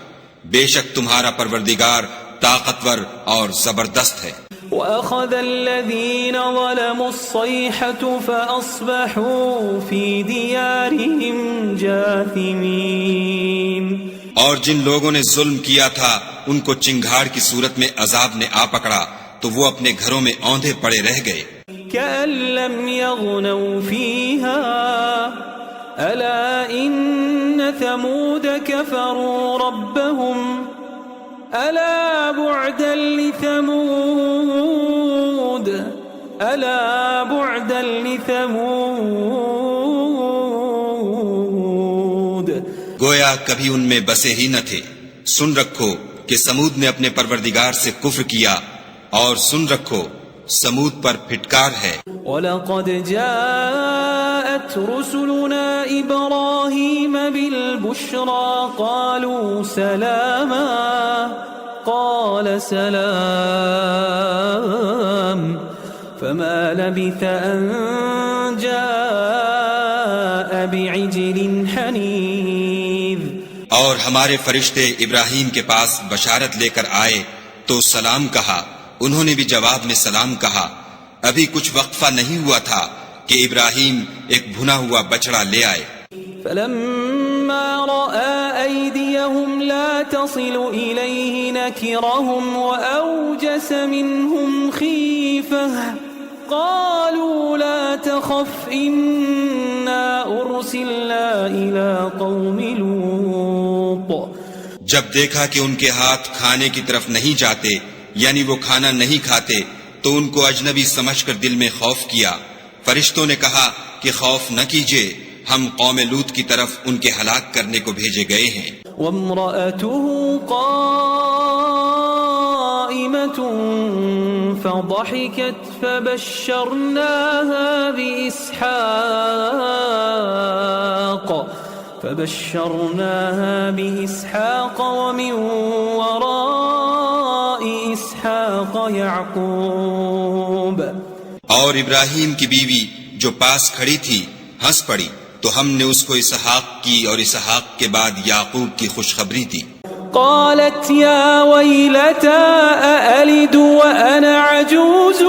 بے شک تمہارا پروردگار طاقتور اور زبردست ہے۔ وَأَخَذَ الَّذِينَ ظَلَمُوا الصَّيْحَةُ فَأَصْبَحُوا فِي دِيَارِهِمْ جَاثِمِينَ۔ اور جن لوگوں نے ظلم کیا تھا ان کو چنگھاڑ کی صورت میں عذاب نے آ پکڑا تو وہ اپنے گھروں میں اوندھے پڑے رہ گئے۔ كَأَن لَّمْ يَغْنَوْا فِيهَا أَلَا إِنَّ ثَمُودَ كَفَرُوا رَبَّهُمْ أَلَا بُعْدًا لِثَمُودَ أَلَا بُعْدًا لِثَمُودَ۔ گویا کبھی ان میں بسے ہی نہ تھے۔ سن رکھو کہ سمود نے اپنے پروردگار سے کفر کیا، اور سن رکھو سمود پر پھٹکار ہے۔ وَلَقَدْ جَاءَتْ رُسُلُنَا إِبْرَاهِيمَ بِالْبُشْرَى قَالُوا سَلَامًا قَالَ سَلَامٌ فَمَا لَبِثَ أَن جَاءَ بِعِجْلٍ حَنِيذٍ۔ اور ہمارے فرشتے ابراہیم کے پاس بشارت لے کر آئے تو سلام کہا، انہوں نے بھی جواب میں سلام کہا۔ ابھی کچھ وقفہ نہیں ہوا تھا کہ ابراہیم ایک بھنا ہوا بچڑا لے آئے۔ فلما رأى أيديهم لا تصل إليه نكرهم وأوجس منهم خيفة قالوا لا تخف إنا أرسلنا إلى قوم لوط۔ جب دیکھا کہ ان کے ہاتھ کھانے کی طرف نہیں جاتے، یعنی وہ کھانا نہیں کھاتے، تو ان کو اجنبی سمجھ کر دل میں خوف کیا۔ فرشتوں نے کہا کہ خوف نہ کیجیے، ہم قوم لوط کی طرف ان کے ہلاک کرنے کو بھیجے گئے ہیں۔ وامرأته قائمة فضحكت فبشرناها بإسحاق ومن وراء إسحاق يعقوب۔ اور ابراہیم کی بیوی جو پاس کھڑی تھی ہنس پڑی تو ہم نے اس کو اسحاق کی اور اسحاق کے بعد یعقوب کی خوشخبری دی۔ قالت يا ويلتى أألد وأنا عجوز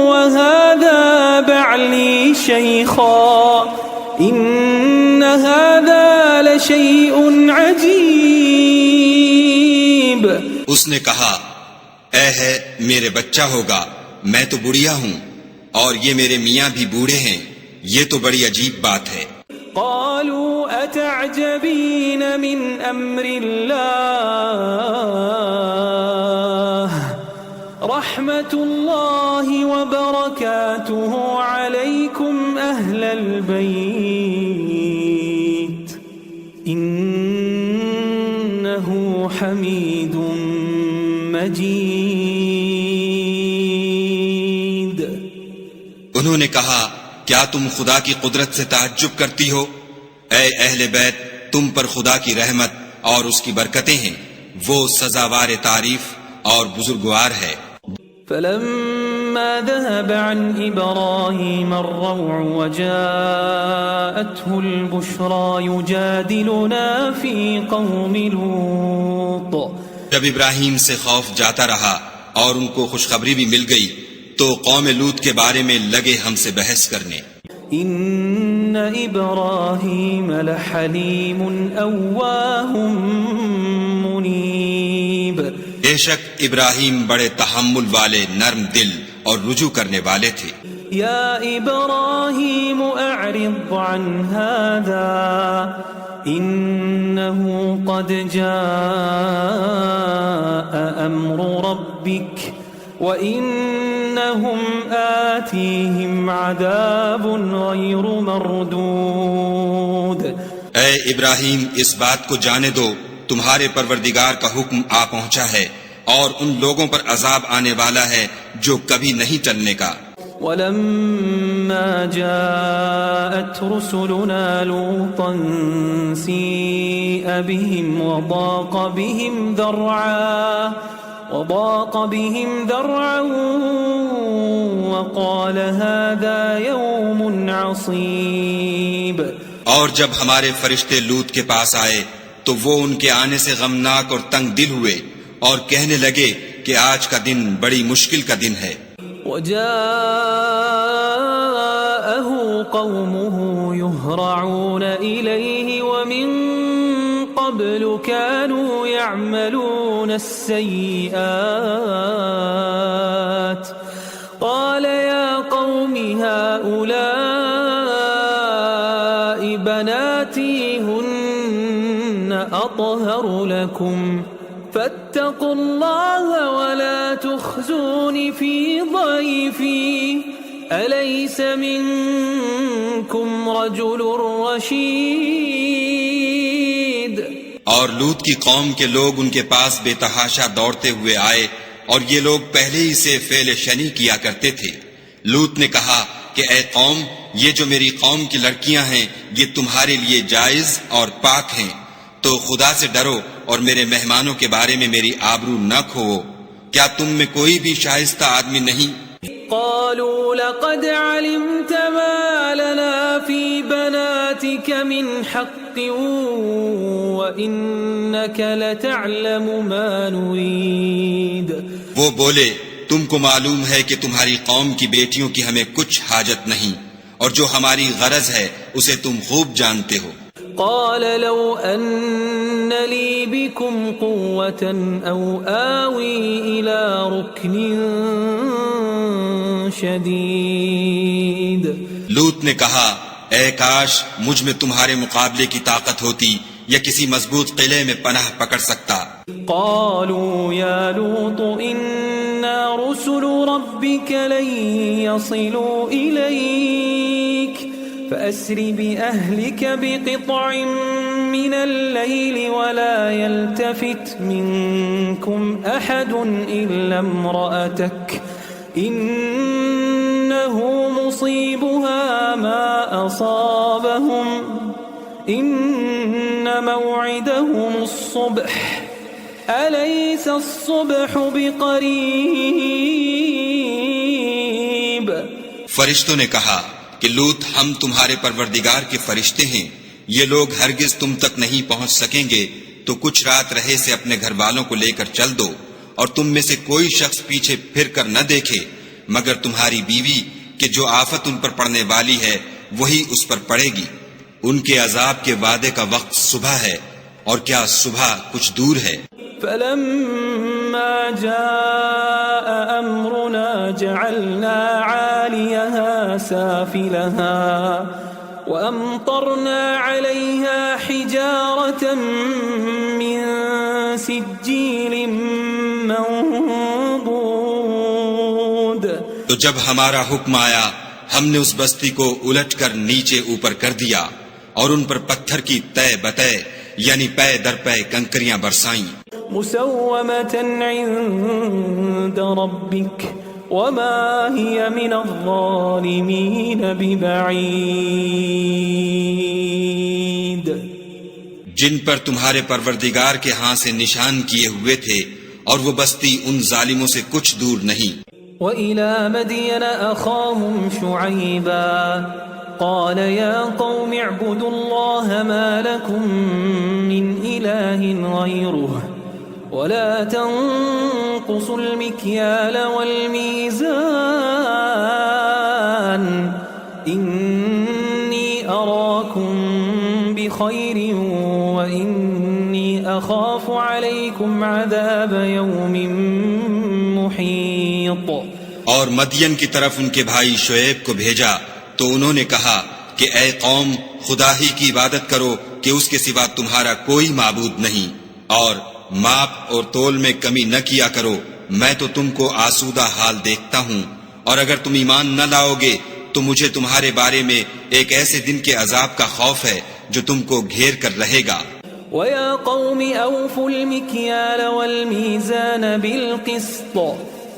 وهذا بعلي شيخا إن هذا لشيء عجيب۔ اس نے کہا اے ہے میرے بچہ ہوگا، میں تو بڑھیا ہوں اور یہ میرے میاں بھی بوڑھے ہیں، یہ تو بڑی عجیب بات ہے۔ قالوا أتعجبين من أمر الله رحمة الله وبركاته عليكم أهل البيت إنه حميد مجيد۔ انہوں نے کہا کیا تم خدا کی قدرت سے تعجب کرتی ہو؟ اے اہل بیت، تم پر خدا کی رحمت اور اس کی برکتیں ہیں، وہ سزاوار تعریف اور بزرگوار ہے۔ فلما ذهب عن إبراهيم الروع وجاءته البشرى يجادلنا في قوم لوط جب ابراہیم سے خوف جاتا رہا اور ان کو خوشخبری بھی مل گئی تو قوم لوط کے بارے میں لگے ہم سے بحث کرنے. ان ابراہیم لحلیم اواہ منیب. بے شک ابراہیم بڑے تحمل والے، نرم دل اور رجوع کرنے والے تھے. یا ابراہیم اعرض عن هذا انه قد جاء امر ربك وانهم آتيهم عذاب غير مردود. اے ابراہیم اس بات کو جانے دو تمہارے پروردگار کا حکم آ پہنچا ہے اور ان لوگوں پر عذاب آنے والا ہے جو کبھی نہیں ٹلنے کا. ولما جاءت رسلنا لوطا سيء بهم وضاق بهم ذرعا وقال هذا يوم عصيب. اور جب ہمارے فرشتے لوط کے پاس آئے تو وہ ان کے آنے سے غمناک اور تنگ دل ہوئے اور کہنے لگے کہ آج کا دن بڑی مشکل کا دن ہے. وجاءه قومه يهرعون إليه ومن قبل كانوا يعملون السيئات قال يا قوم هؤلاء بناتي هن أطهر لكم فاتقوا الله ولا تخزوني في ضيفي أليس منكم رجل رشيد. اور لوط کی قوم کے لوگ ان کے پاس بے تحاشا دوڑتے ہوئے آئے اور یہ لوگ پہلے ہی سے فعل شنی کیا کرتے تھے. لوط نے کہا کہ اے قوم، یہ جو میری قوم کی لڑکیاں ہیں یہ تمہارے لیے جائز اور پاک ہیں، تو خدا سے ڈرو اور میرے مہمانوں کے بارے میں میری آبرو نہ کھوؤ. کیا تم میں کوئی بھی شائستہ آدمی نہیں؟ قالوا لقد علمت ما لنا في بناتك من حق وإنك لتعلم ما نريد. وہ بولے تم کو معلوم ہے کہ تمہاری قوم کی بیٹیوں کی ہمیں کچھ حاجت نہیں، اور جو ہماری غرض ہے اسے تم خوب جانتے ہو. قال لو أن لي بكم قوة أو آوي إلى ركن شديد. لوط نے کہا اے کاش مجھ میں تمہارے مقابلے کی طاقت ہوتی یا کسی مضبوط قلعے میں پناہ پکڑ سکتا. قالوا يا لوط إنا رسل ربك لن يصلوا إليك فأسر بأهلك بقطع من الليل ولا يلتفت منكم أحد إلا امرأتك إنه مصيبها ما أصابهم إن موعدهم الصبح أليس الصبح بقريب. فرشتوں نے کہا کہ لوط ہم تمہارے پروردگار کے فرشتے ہیں، یہ لوگ ہرگز تم تک نہیں پہنچ سکیں گے، تو کچھ رات رہے سے اپنے گھر والوں کو لے کر چل دو، اور تم میں سے کوئی شخص پیچھے پھر کر نہ دیکھے مگر تمہاری بیوی کہ جو آفت ان پر پڑنے والی ہے وہی اس پر پڑے گی. ان کے عذاب کے وعدے کا وقت صبح ہے، اور کیا صبح کچھ دور ہے. فلما جاء أمرنا جعلنا عاليها سافلها وأمطرنا عليها حجارة من سجيل منضود. تو جب ہمارا حکم آیا ہم نے اس بستی کو الٹ کر نیچے اوپر کر دیا اور ان پر پتھر کی تہ بتہ یعنی پے در پے کنکریاں برسائیں. مسومة عند ربك وما هي من الظالمين ببعيد. جن پر تمہارے پروردگار کے ہاں سے نشان کیے ہوئے تھے اور وہ بستی ان ظالموں سے کچھ دور نہیں. وإلى مدين أخاهم شعيبا قال يا قوم اعبدوا الله ما لكم من إله غيره ولا تنقصوا المكيال والميزان إني أراكم بخير وإني أخاف عليكم عذاب يوم محيط. اور مدین کی طرف ان کے بھائی شعیب کو بھیجا تو انہوں نے کہا کہ اے قوم خدا ہی کی عبادت کرو کہ اس کے سوا تمہارا کوئی معبود نہیں، اور ماپ اور تول میں کمی نہ کیا کرو، میں تو تم کو آسودہ حال دیکھتا ہوں، اور اگر تم ایمان نہ لاؤ گے تو مجھے تمہارے بارے میں ایک ایسے دن کے عذاب کا خوف ہے جو تم کو گھیر کر رہے گا. وَيَا قَوْمِ أَوْفُوا الْمِكْيَالَ وَالْمِيزَانَ بِالْقِسْطِ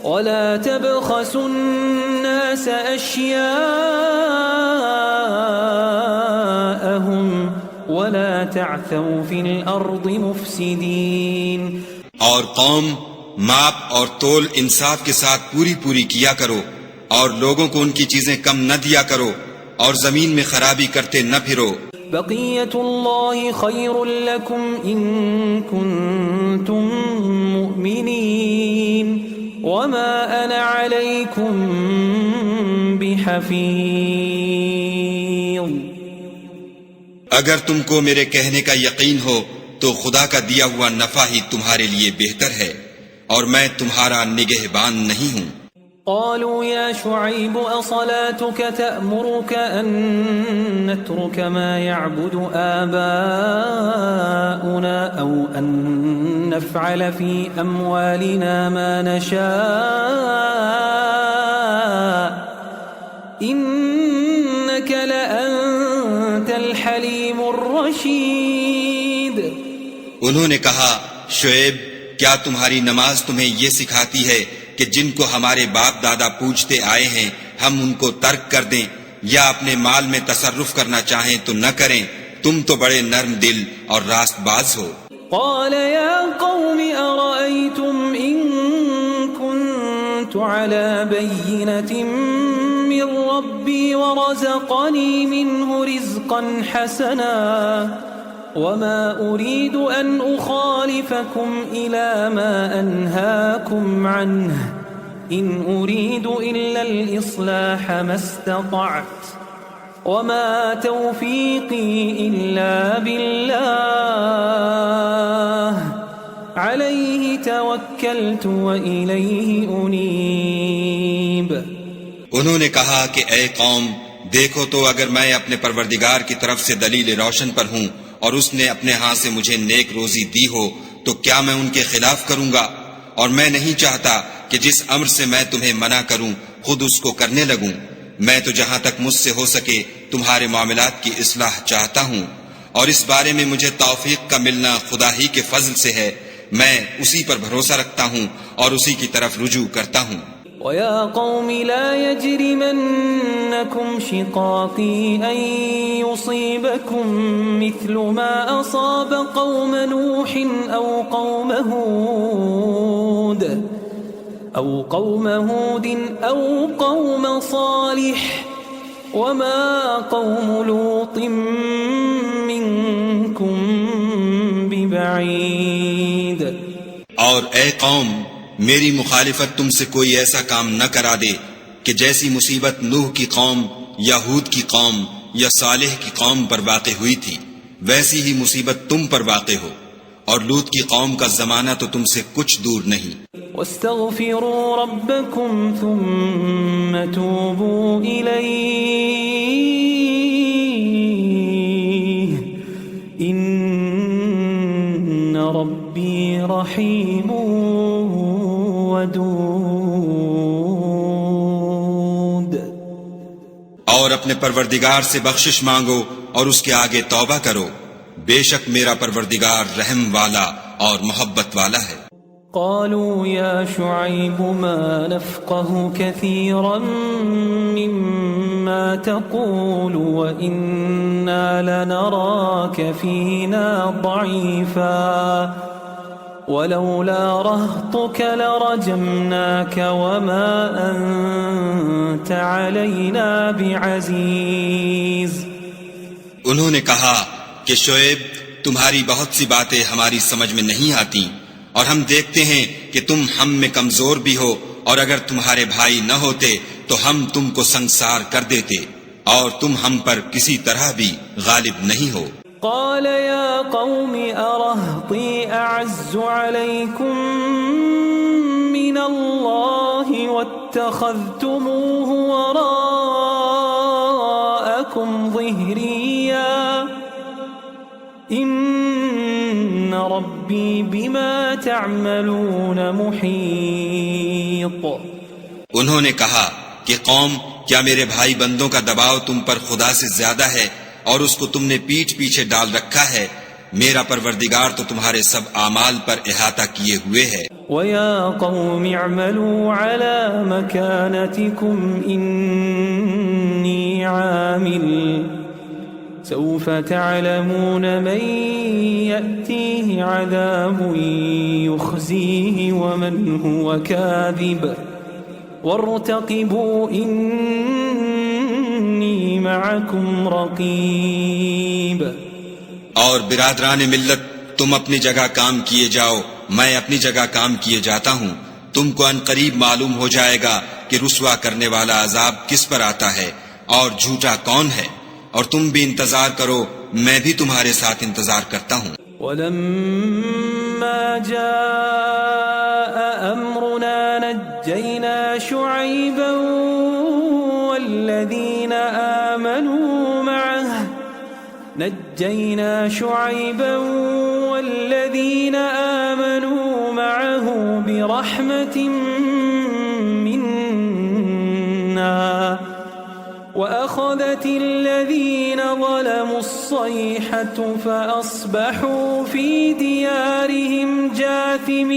وَلَا تَبْخَسُوا النَّاسَ أَشْيَاءَهُمْ وَلَا تَعْثَوْا فِي الْأَرْضِ مُفْسِدِينَ. اور قوم ماپ اور تول انصاف کے ساتھ پوری کیا کرو، اور لوگوں کو ان کی چیزیں کم نہ دیا کرو، اور زمین میں خرابی کرتے نہ پھرو. بقیت اللہ خیر لکم ان کنتم مؤمنین وما انا علیکم بحفیظ. اگر تم کو میرے کہنے کا یقین ہو تو خدا کا دیا ہوا نفع ہی تمہارے لیے بہتر ہے، اور میں تمہارا نگہبان نہیں ہوں. قالوا يا شعيب أصلاتك تأمرك أن نترك ما يعبد آباؤنا أو أن نفعل في أموالنا ما نشاء إنك لأنت الحليم الرشيد. انہوں نے کہا شعیب کیا تمہاری نماز تمہیں یہ سکھاتی ہے کہ جن کو ہمارے باپ دادا پوجتے آئے ہیں ہم ان کو ترک کر دیں، یا اپنے مال میں تصرف کرنا چاہیں تو نہ کریں؟ تم تو بڑے نرم دل اور راست باز ہو. قال يا قوم أرأيتم إن كنت على بينة من ربي ورزقني منه رزقا حسنا وما أريد أن أخالفكم إلى ما أنهاكم عنه إن أريد إلا الإصلاح ما استطعت وما توفيقي إلا بالله عليه توكلت وإليه أنيب. انہوں نے کہا کہ اے قوم دیکھو تو اگر میں اپنے پروردگار کی طرف سے دلیل روشن پر ہوں اور اس نے اپنے ہاں سے مجھے نیک روزی دی ہو تو کیا میں ان کے خلاف کروں گا؟ اور میں نہیں چاہتا کہ جس امر سے میں تمہیں منع کروں خود اس کو کرنے لگوں. میں تو جہاں تک مجھ سے ہو سکے تمہارے معاملات کی اصلاح چاہتا ہوں، اور اس بارے میں مجھے توفیق کا ملنا خدا ہی کے فضل سے ہے. میں اسی پر بھروسہ رکھتا ہوں اور اسی کی طرف رجوع کرتا ہوں. وَيَا قَوْمِ لَا يَجْرِمَنَّكُمْ شِقَاقِي أَن يُصِيبَكُم مِّثْلُ مَا أَصَابَ قَوْمَ نُوحٍ أَوْ قَوْمَ هُودٍ أَوْ قَوْمَ صَالِحٍ وَمَا قَوْمُ لُوطٍ مِّنكُم بِبَعِيدٍ. اور اے قوم میری مخالفت تم سے کوئی ایسا کام نہ کرا دے کہ جیسی مصیبت نوح کی قوم یا ہود کی قوم یا صالح کی قوم پر واقع ہوئی تھی ویسی ہی مصیبت تم پر واقع ہو، اور لوط کی قوم کا زمانہ تو تم سے کچھ دور نہیں. واستغفروا ربكم ثم توبوا إليه إن ربي رحيم ودود. اور اپنے پروردگار سے بخشش مانگو اور اس کے آگے توبہ کرو، بے شک میرا پروردگار رحم والا اور محبت والا ہے. قالوا يا شعيب ما نفقه كثيرا مما تقول وإنا لنراك فينا ضعيفا ولولا رهطك لرجمناك وما أنت علينا بعزيز. انہوں نے کہا کہ شعیب تمہاری بہت سی باتیں ہماری سمجھ میں نہیں آتی، اور ہم دیکھتے ہیں کہ تم ہم میں کمزور بھی ہو، اور اگر تمہارے بھائی نہ ہوتے تو ہم تم کو سنگسار کر دیتے، اور تم ہم پر کسی طرح بھی غالب نہیں ہو۔ قال يا قوم أرهطي أعز عليكم من الله واتخذتموه وراءكم ظهريا إن ربي بما تعملون محيط۔ انہوں نے کہا کہ قوم، کیا میرے بھائی بندوں کا دباؤ تم پر خدا سے زیادہ ہے، اور اس کو تم نے پیٹھ پیچھے ڈال رکھا ہے؟ میرا پروردگار تو تمہارے سب اعمال پر احاطہ کیے ہوئے ہے۔ وَيَا قَوْمِ اعْمَلُوا عَلَى مَكَانَتِكُمْ إِنِّي عَامِلٌ سَوْفَ تَعْلَمُونَ مَنْ يَأْتِيهِ عَذَابٌ يُخْزِيهِ وَمَنْ هُوَ كَاذِبٌ وَارْتَقِبُوا إِنِّي مَعَكُمْ رَقِيبٌ۔ اور برادران ملت، تم اپنی جگہ کام کیے جاؤ، میں اپنی جگہ کام کیے جاتا ہوں۔ تم کو ان قریب معلوم ہو جائے گا کہ رسوا کرنے والا عذاب کس پر آتا ہے اور جھوٹا کون ہے، اور تم بھی انتظار کرو، میں بھی تمہارے ساتھ انتظار کرتا ہوں۔ وَلَمَّا جَاءَ أَمْرُنَا نَجَّيْنَا شُعَيْبًا وَالَّذِينَ آمَنُوا مَعَهُ بِرَحْمَةٍ مِّنَّا وَأَخَذَتِ الَّذِينَ ظَلَمُوا الصَّيْحَةُ فَأَصْبَحُوا فِي دِيَارِهِمْ جَاثِمِينَ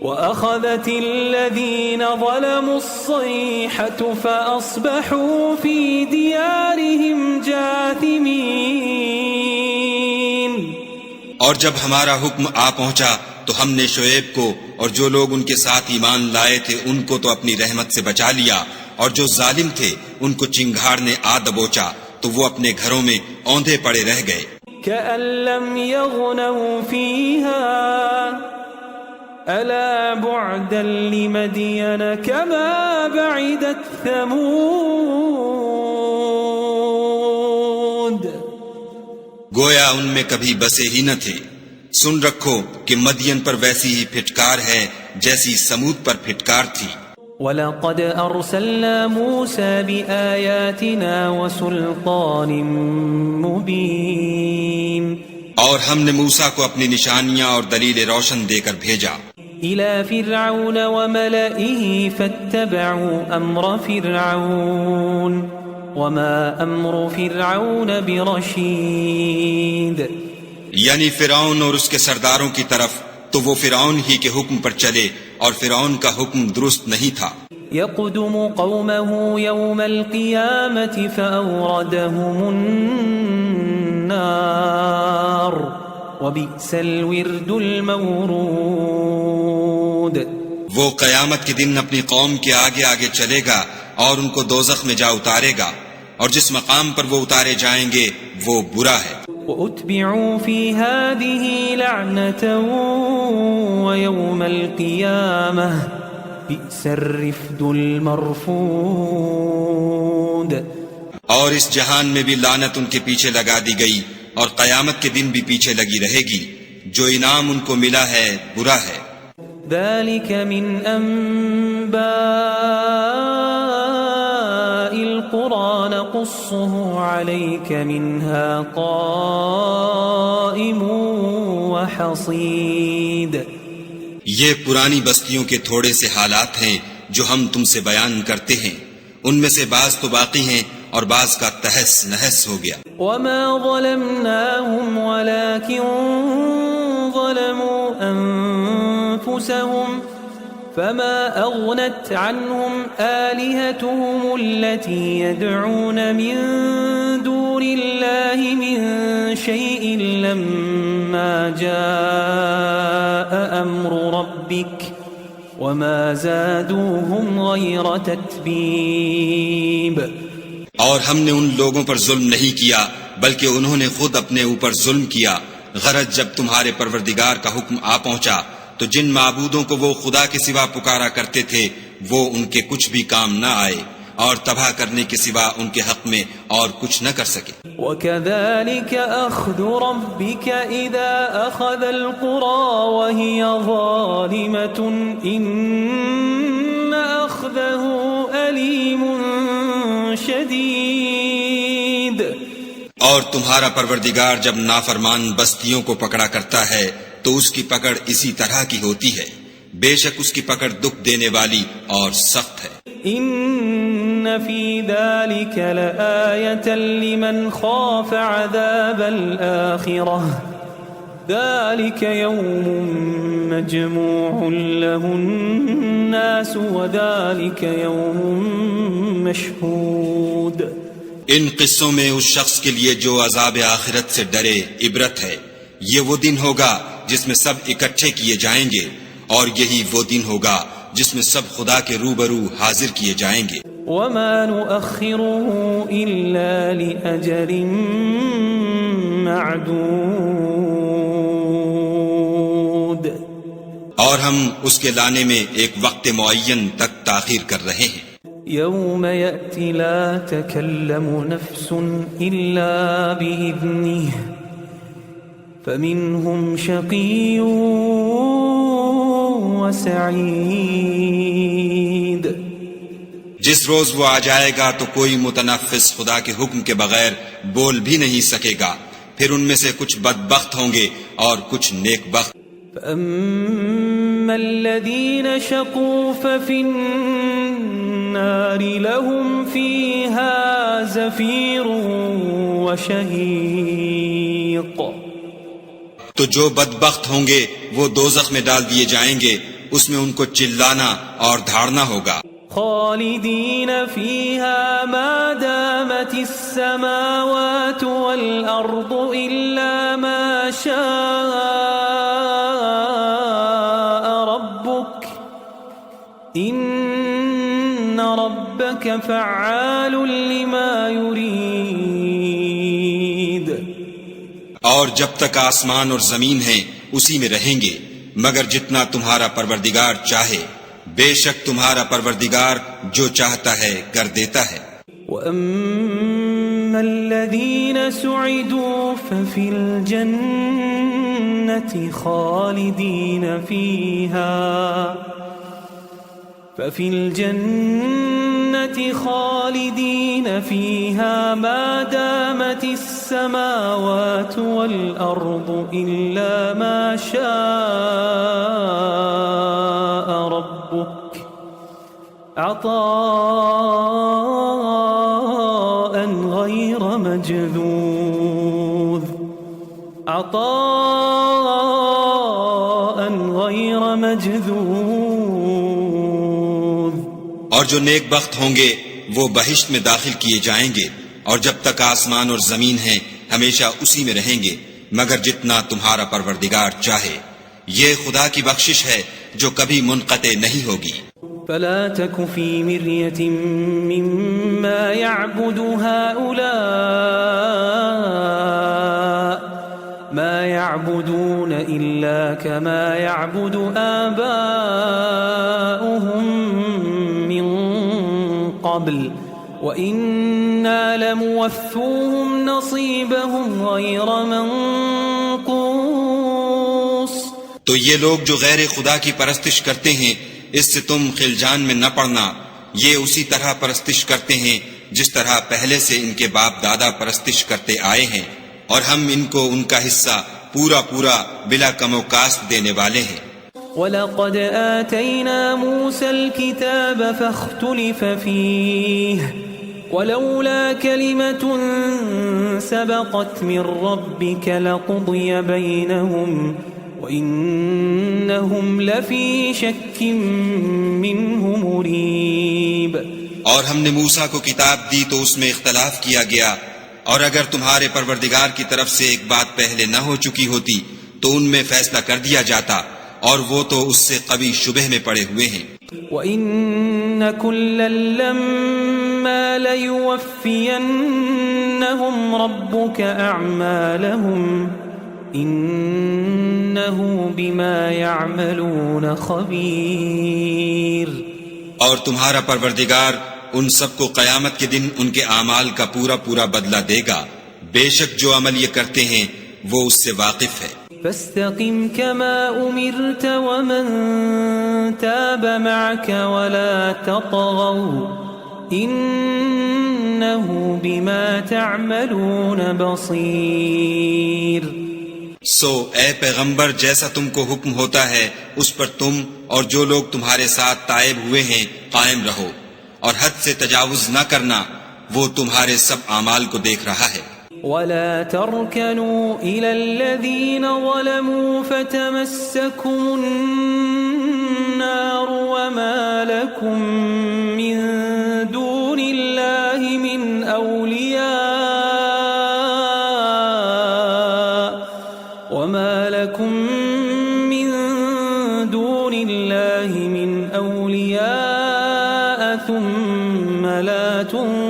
وَأَخَذَتِ الَّذِينَ ظَلَمُوا الصَّيْحَةُ فَأَصْبَحُوا فِي دِيَارِهِمْ جَاثِمِينَ۔ اور جب ہمارا حکم آ پہنچا تو ہم نے شعیب کو اور جو لوگ ان کے ساتھ ایمان لائے تھے ان کو تو اپنی رحمت سے بچا لیا، اور جو ظالم تھے ان کو چنگھاڑ نے آ دبوچا تو وہ اپنے گھروں میں اوندھے پڑے رہ گئے۔ كَأَن لَّمْ يَغْنَوْا فِيهَا أَلَا بُعْدًا لِّمَدْيَنَ كَمَا بَعِدَتْ ثَمُودُ۔ گویا ان میں کبھی بسے ہی نہ تھے۔ سن رکھو کہ مدین پر ویسی ہی پھٹکار ہے جیسی سمود پر پھٹکار تھی۔ وَلَقَدْ أَرْسَلْنَا مُوسَى بِآيَاتِنَا وَسُلْطَانٍ مُبِينٍ۔ اور ہم نے موسیٰ کو اپنی نشانیاں اور دلیل روشن دے کر بھیجا۔ إِلَى فِرْعَوْنَ وَمَلَئِهِ فَاتَّبَعُوا أَمْرَ فِرْعَوْنَ وَمَا أَمْرُ فِرْعَوْنَ بِرَشِيدٍ۔ یعنی فرعون اور اس کے سرداروں کی طرف، تو وہ فرعون ہی کے حکم پر چلے، اور فرعون کا حکم درست نہیں تھا۔ يَقْدُمُ قَوْمَهُ يَوْمَ الْقِيَامَةِ فَأَوْرَدَهُمُ النَّارِ وَبِئْسَ الْوِرْدُ الْمَوْرُودُ۔ وہ قیامت کے دن اپنی قوم کے آگے آگے چلے گا اور ان کو دوزخ میں جا اتارے گا، اور جس مقام پر وہ اتارے جائیں گے وہ برا ہے۔ وَأُتْبِعُوا فِي هَذِهِ لَعْنَةً وَيَوْمَ الْقِيَامَةِ بِئْسَ الرِّفْدُ الْمَرْفُودُ۔ اور اس جہان میں بھی لعنت ان کے پیچھے لگا دی گئی، اور قیامت کے دن بھی پیچھے لگی رہے گی۔ جو انعام ان کو ملا ہے برا ہے۔ ذَلِكَ مِنْ أَنْبَاءِ الْقُرَى نَقُصُّهُ عَلَيْكَ مِنْهَا قَائِمٌ وَحَصِيدٌ۔ یہ پرانی بستیوں کے تھوڑے سے حالات ہیں جو ہم تم سے بیان کرتے ہیں، ان میں سے بعض تو باقی ہیں اور بعض کا تہس نہس ہو گیا۔ وَمَا ظَلَمْنَاهُمْ وَلَكِنْ ظَلَمُوا أَنفُسَهُمْ فَمَا أَغْنَتْ عَنْهُمْ آلِهَتُهُمُ الَّتِي يَدْعُونَ مِن دُونِ اللَّهِ مِن شَيْءٍ لَمَّا جَاءَ أَمْرُ رَبِّكَ وَمَا زَادُوهُمْ غَيْرَ تَتْبِيبٍ۔ اور ہم نے ان لوگوں پر ظلم نہیں کیا بلکہ انہوں نے خود اپنے اوپر ظلم کیا. غرض جب تمہارے پروردگار کا حکم آ پہنچا تو جن معبودوں کو وہ خدا کے سوا پکارا کرتے تھے وہ ان کے کچھ بھی کام نہ آئے اور تباہ کرنے کے سوا ان کے حق میں اور کچھ نہ کر سکے. وَكَذَلِكَ أَخْذُ رَبِّكَ إِذَا أَخَذَ الْقُرَى وَهِيَ ظَالِمَةٌ إِنَّ أَخْذَهُ أَلِيمٌ شَدِيدٌ. اور تمہارا پروردگار جب نافرمان بستیوں کو پکڑا کرتا ہے تو اس کی پکڑ اسی طرح کی ہوتی ہے. بے شک اس کی پکڑ دکھ دینے والی اور سخت ہے. إن في ذلك لآية لمن خاف عذاب الآخرة ذلك يوم مجموع له الناس وذلك يوم مشهود. ان قصوں میں اس شخص کے لیے جو عذاب آخرت سے ڈرے عبرت ہے. یہ وہ دن ہوگا جس میں سب اکٹھے کیے جائیں گے اور یہی وہ دن ہوگا جس میں سب خدا کے روبرو حاضر کیے جائیں گے. وما نؤخره إلا لأجل معدود. اور ہم اس کے لانے میں ایک وقت معین تک تاخیر کر رہے ہیں. يوم يأتي لا تكلم نفس إلا بإذنه فمنهم شقي وسعيد. جس روز وہ آ جائے گا تو کوئی متنفس خدا کے حکم کے بغیر بول بھی نہیں سکے گا. پھر ان میں سے کچھ بدبخت ہوں گے اور کچھ نیک بخت. فأما الذين شقوا ففي النار لهم فيها زفير وشهيق. تو جو بدبخت ہوں گے وہ دوزخ میں ڈال دیے جائیں گے. اس میں ان کو چلانا اور دھاڑنا ہوگا. خالدين فيها ما دامت السماوات والأرض إلا ما شاء ربك إن ربك فعال لما يريد. اور جب تک آسمان اور زمین ہیں اسی میں رہیں گے مگر جتنا تمہارا پروردگار چاہے. بے شک تمہارا پروردگار جو چاہتا ہے کر دیتا ہے. وَأَمَّا الَّذِينَ سُعِدُوا فَفِي الْجَنَّةِ خَالِدِينَ فِيهَا مَا دَامَتِ السَّمَاوَاتُ وَالْأَرْضُ إِلَّا مَا شَاءَ رَبُّكَ عَطَاءً غَيْرَ مَجْذُوذٍ. اور جو نیک بخت ہوں گے وہ بہشت میں داخل کیے جائیں گے اور جب تک آسمان اور زمین ہیں ہمیشہ اسی میں رہیں گے مگر جتنا تمہارا پروردگار چاہے. یہ خدا کی بخشش ہے جو کبھی منقطع نہیں ہوگی. فلا تك في مرية مما يعبد هؤلاء ما يعبدون إلا كما يعبد آباؤهم من قبل وَإِنَّا لَمُوَفُّوهُمْ نَصِيبَهُمْ غَيْرَ مَنْقُوصٍ. تو یہ لوگ جو غیر خدا کی پرستش کرتے ہیں اس سے تم خلجان میں نہ پڑنا. یہ اسی طرح پرستش کرتے ہیں جس طرح پہلے سے ان کے باپ دادا پرستش کرتے آئے ہیں اور ہم ان کو ان کا حصہ پورا پورا بلا کم و کاست دینے والے ہیں. وَلَقَدْ آتَيْنَا مُوسَى الْكِتَابَ فَاخْتُلِفَ فِيهِ وَلَوْلَا كَلِمَةٌ سَبَقَتْ مِنْ رَبِّكَ لَقُضِيَ بَيْنَهُمْ وَإِنَّهُمْ لَفِي شَكٍّ مِّنْهُ مُرِيبٍ. اور ہم نے موسیٰ کو کتاب دی تو اس میں اختلاف کیا گیا اور اگر تمہارے پروردگار کی طرف سے ایک بات پہلے نہ ہو چکی ہوتی تو ان میں فیصلہ کر دیا جاتا اور وہ تو اس سے قوی شبہ میں پڑے ہوئے ہیں. وَإِنَّ كُلًّا لَمَّا ليوفينهم ربك أعمالهم إنه بما يعملون خبير. اور تمہارا پروردگار ان سب کو قیامت کے دن ان کے اعمال کا پورا پورا بدلہ دے گا. بے شک جو عمل یہ کرتے ہیں وہ اس سے واقف ہے. فاستقم كما أمرت ومن تاب معك ولا تطغوا إنه بما تعملون بصير. سو اے پیغمبر جیسا تم کو حکم ہوتا ہے اس پر تم اور جو لوگ تمہارے ساتھ تائب ہوئے ہیں قائم رہو، اور حد سے تجاوز نہ کرنا، وہ تمہارے سب اعمال کو دیکھ رہا ہے. ولا تركنوا إلى الذين ظلموا فتمسكم النار وما لكم من دون الله من أولياء ثم لا تنصرون.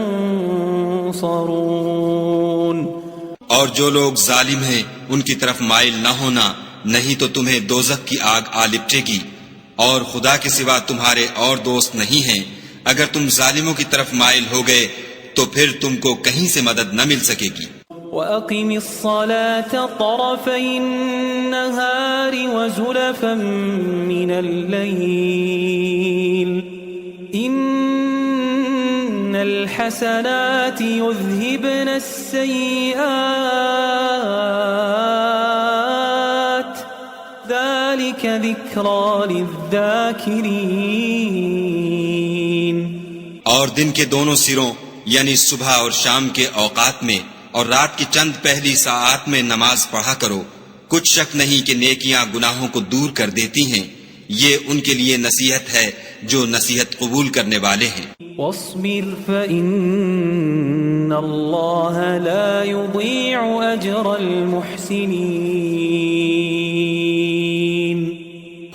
اور جو لوگ ظالم ہیں ان کی طرف مائل نہ ہونا، نہیں تو تمہیں دوزخ کی آگ آ لپٹے گی، اور خدا کے سوا تمہارے اور دوست نہیں ہیں. اگر تم ظالموں کی طرف مائل ہو گئے تو پھر تم کو کہیں سے مدد نہ مل سکے گی. وَأَقِمِ الصَّلَاةَ طَرَفَيِ النَّهَارِ وَزُلَفًا مِّنَ اللَّيْلِ إِنَّ الْحَسَنَاتِ يُذْهِبْنَ السَّيِّئَاتِ ذَلِكَ ذِكْرَى لِلذَّاكِرِينَ. اور دن کے دونوں سروں یعنی صبح اور شام کے اوقات میں اور رات کی چند پہلی ساعات میں نماز پڑھا کرو. کچھ شک نہیں کہ نیکیاں گناہوں کو دور کر دیتی ہیں. یہ ان کے لیے نصیحت ہے جو نصیحت قبول کرنے والے ہیں. واصبر فإن اللہ لا يضيع أجر المحسنین.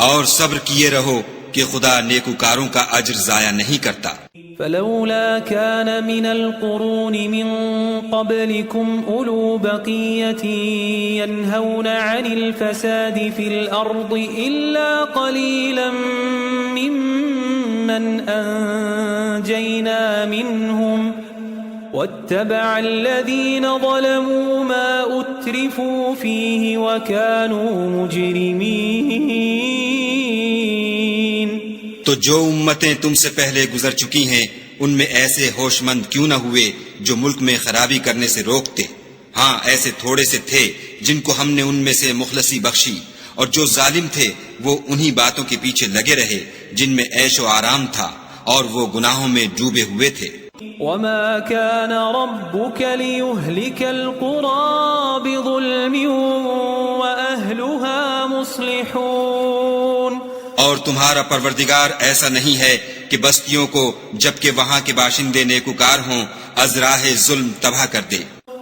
اور صبر کیے رہو کہ خدا نیکوکاروں کا اجر ضائع نہیں کرتا. فلولا كان من القرون من قبلكم أولو بقية ينهون عن الفساد في الأرض إلا قليلا ممن أنجينا منهم واتبع الذين ظلموا ما أترفوا فيه وكانوا مجرمين. تو جو امتیں تم سے پہلے گزر چکی ہیں ان میں ایسے ہوش مند کیوں نہ ہوئے جو ملک میں خرابی کرنے سے روکتے؟ ہاں ایسے تھوڑے سے تھے جن کو ہم نے ان میں سے مخلصی بخشی، اور جو ظالم تھے وہ انہی باتوں کے پیچھے لگے رہے جن میں عیش و آرام تھا، اور وہ گناہوں میں ڈوبے ہوئے تھے. وما كان ربك ليهلك القرى بظلم وأهلها مصلحون. اور تمہارا پروردگار ایسا نہیں ہے کہ بستیوں کو جبکہ وہاں کے باشندے نیکوکار ہوں از راہ ظلم تباہ کر دے.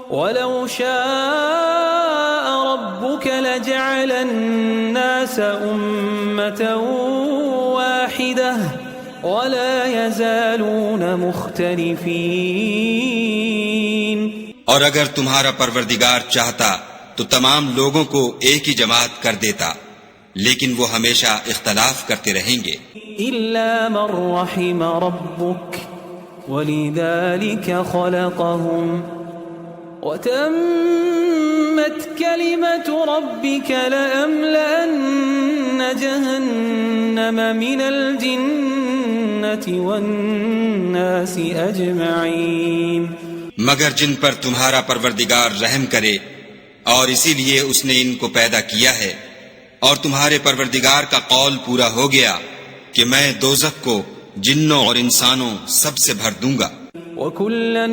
وَلَوْ شَاءَ رَبُّكَ لَجَعَلَ النَّاسَ أُمَّةً وَاحِدَةً وَلَا يَزَالُونَ مُخْتَلِفِينَ. اور اگر تمہارا پروردگار چاہتا تو تمام لوگوں کو ایک ہی جماعت کر دیتا، لیکن وہ ہمیشہ اختلاف کرتے رہیں گے. إِلَّا مَن رَّحِمَ رَبُّكَ وَلِذَلِكَ خَلَقَهُمْ وَتَمَّتْ كَلِمَةُ رَبِّكَ لَأَمْلَأَنَّ جَهَنَّمَ مِنَ الْجِنَّةِ وَالنَّاسِ أَجْمَعِينَ. مگر جن پر تمہارا پروردگار رحم کرے، اور اسی لیے اس نے ان کو پیدا کیا ہے، اور تمہارے پروردگار کا قول پورا ہو گیا کہ میں دوزخ کو جنوں اور انسانوں سب سے بھر دوں گا. وَكُلًّا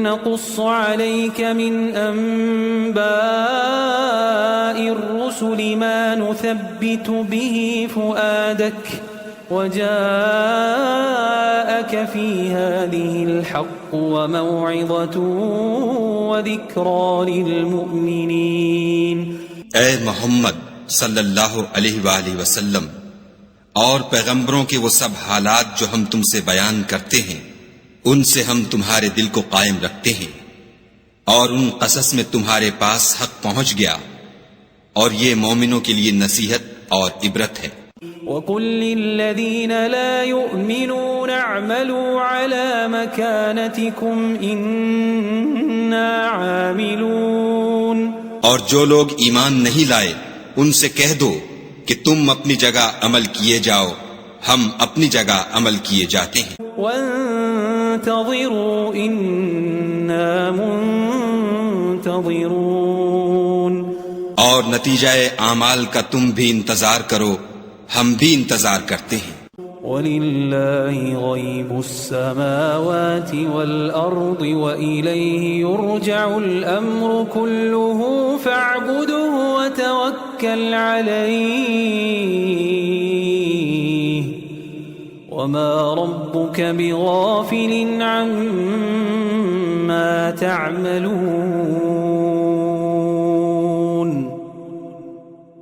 نَّقُصُّ عَلَيْكَ مِنْ أَنبَاءِ الرُّسُلِ مَا نُثَبِّتُ بِهِ فُؤَادَكَ وَجَاءَكَ فِي هَٰذِهِ الْحَقُّ وَمَوْعِظَةٌ وَذِكْرَىٰ لِلْمُؤْمِنِينَ. اے محمد صلی اللہ علیہ وآلہ وسلم، اور پیغمبروں کے وہ سب حالات جو ہم تم سے بیان کرتے ہیں ان سے ہم تمہارے دل کو قائم رکھتے ہیں، اور ان قصص میں تمہارے پاس حق پہنچ گیا، اور یہ مومنوں کے لیے نصیحت اور عبرت ہے۔ وَقُل لِّلَّذِينَ لَا يُؤْمِنُونَ اعْمَلُوا عَلَى مَكَانَتِكُمْ إِنَّا عَامِلُونَ، اور جو لوگ ایمان نہیں لائے ان سے کہہ دو کہ تم اپنی جگہ عمل کیے جاؤ، ہم اپنی جگہ عمل کیے جاتے ہیں۔ وَانتَظِرُوا إِنَّا مُنتَظِرُونَ، اور نتیجہ اعمال کا تم بھی انتظار کرو، ہم بھی انتظار کرتے ہیں۔ وَلِلَّهِ غَيْبُ السَّمَاوَاتِ وَالْأَرْضِ وَإِلَيْهِ يُرْجَعُ الْأَمْرُ كُلُّهُ فَاعْبُدْهُ وَتَوَكَّلْ عَلَيْهِ وَمَا رَبُّكَ بِغَافِلٍ عَمَّا تَعْمَلُونَ۔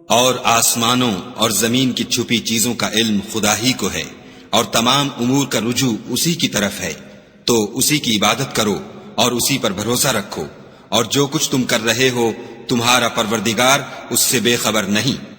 اور آسمانوں اور زمین کی چھپی چیزوں کا علم خدا ہی کو ہے، اور تمام امور کا رجوع اسی کی طرف ہے، تو اسی کی عبادت کرو اور اسی پر بھروسہ رکھو، اور جو کچھ تم کر رہے ہو تمہارا پروردگار اس سے بے خبر نہیں۔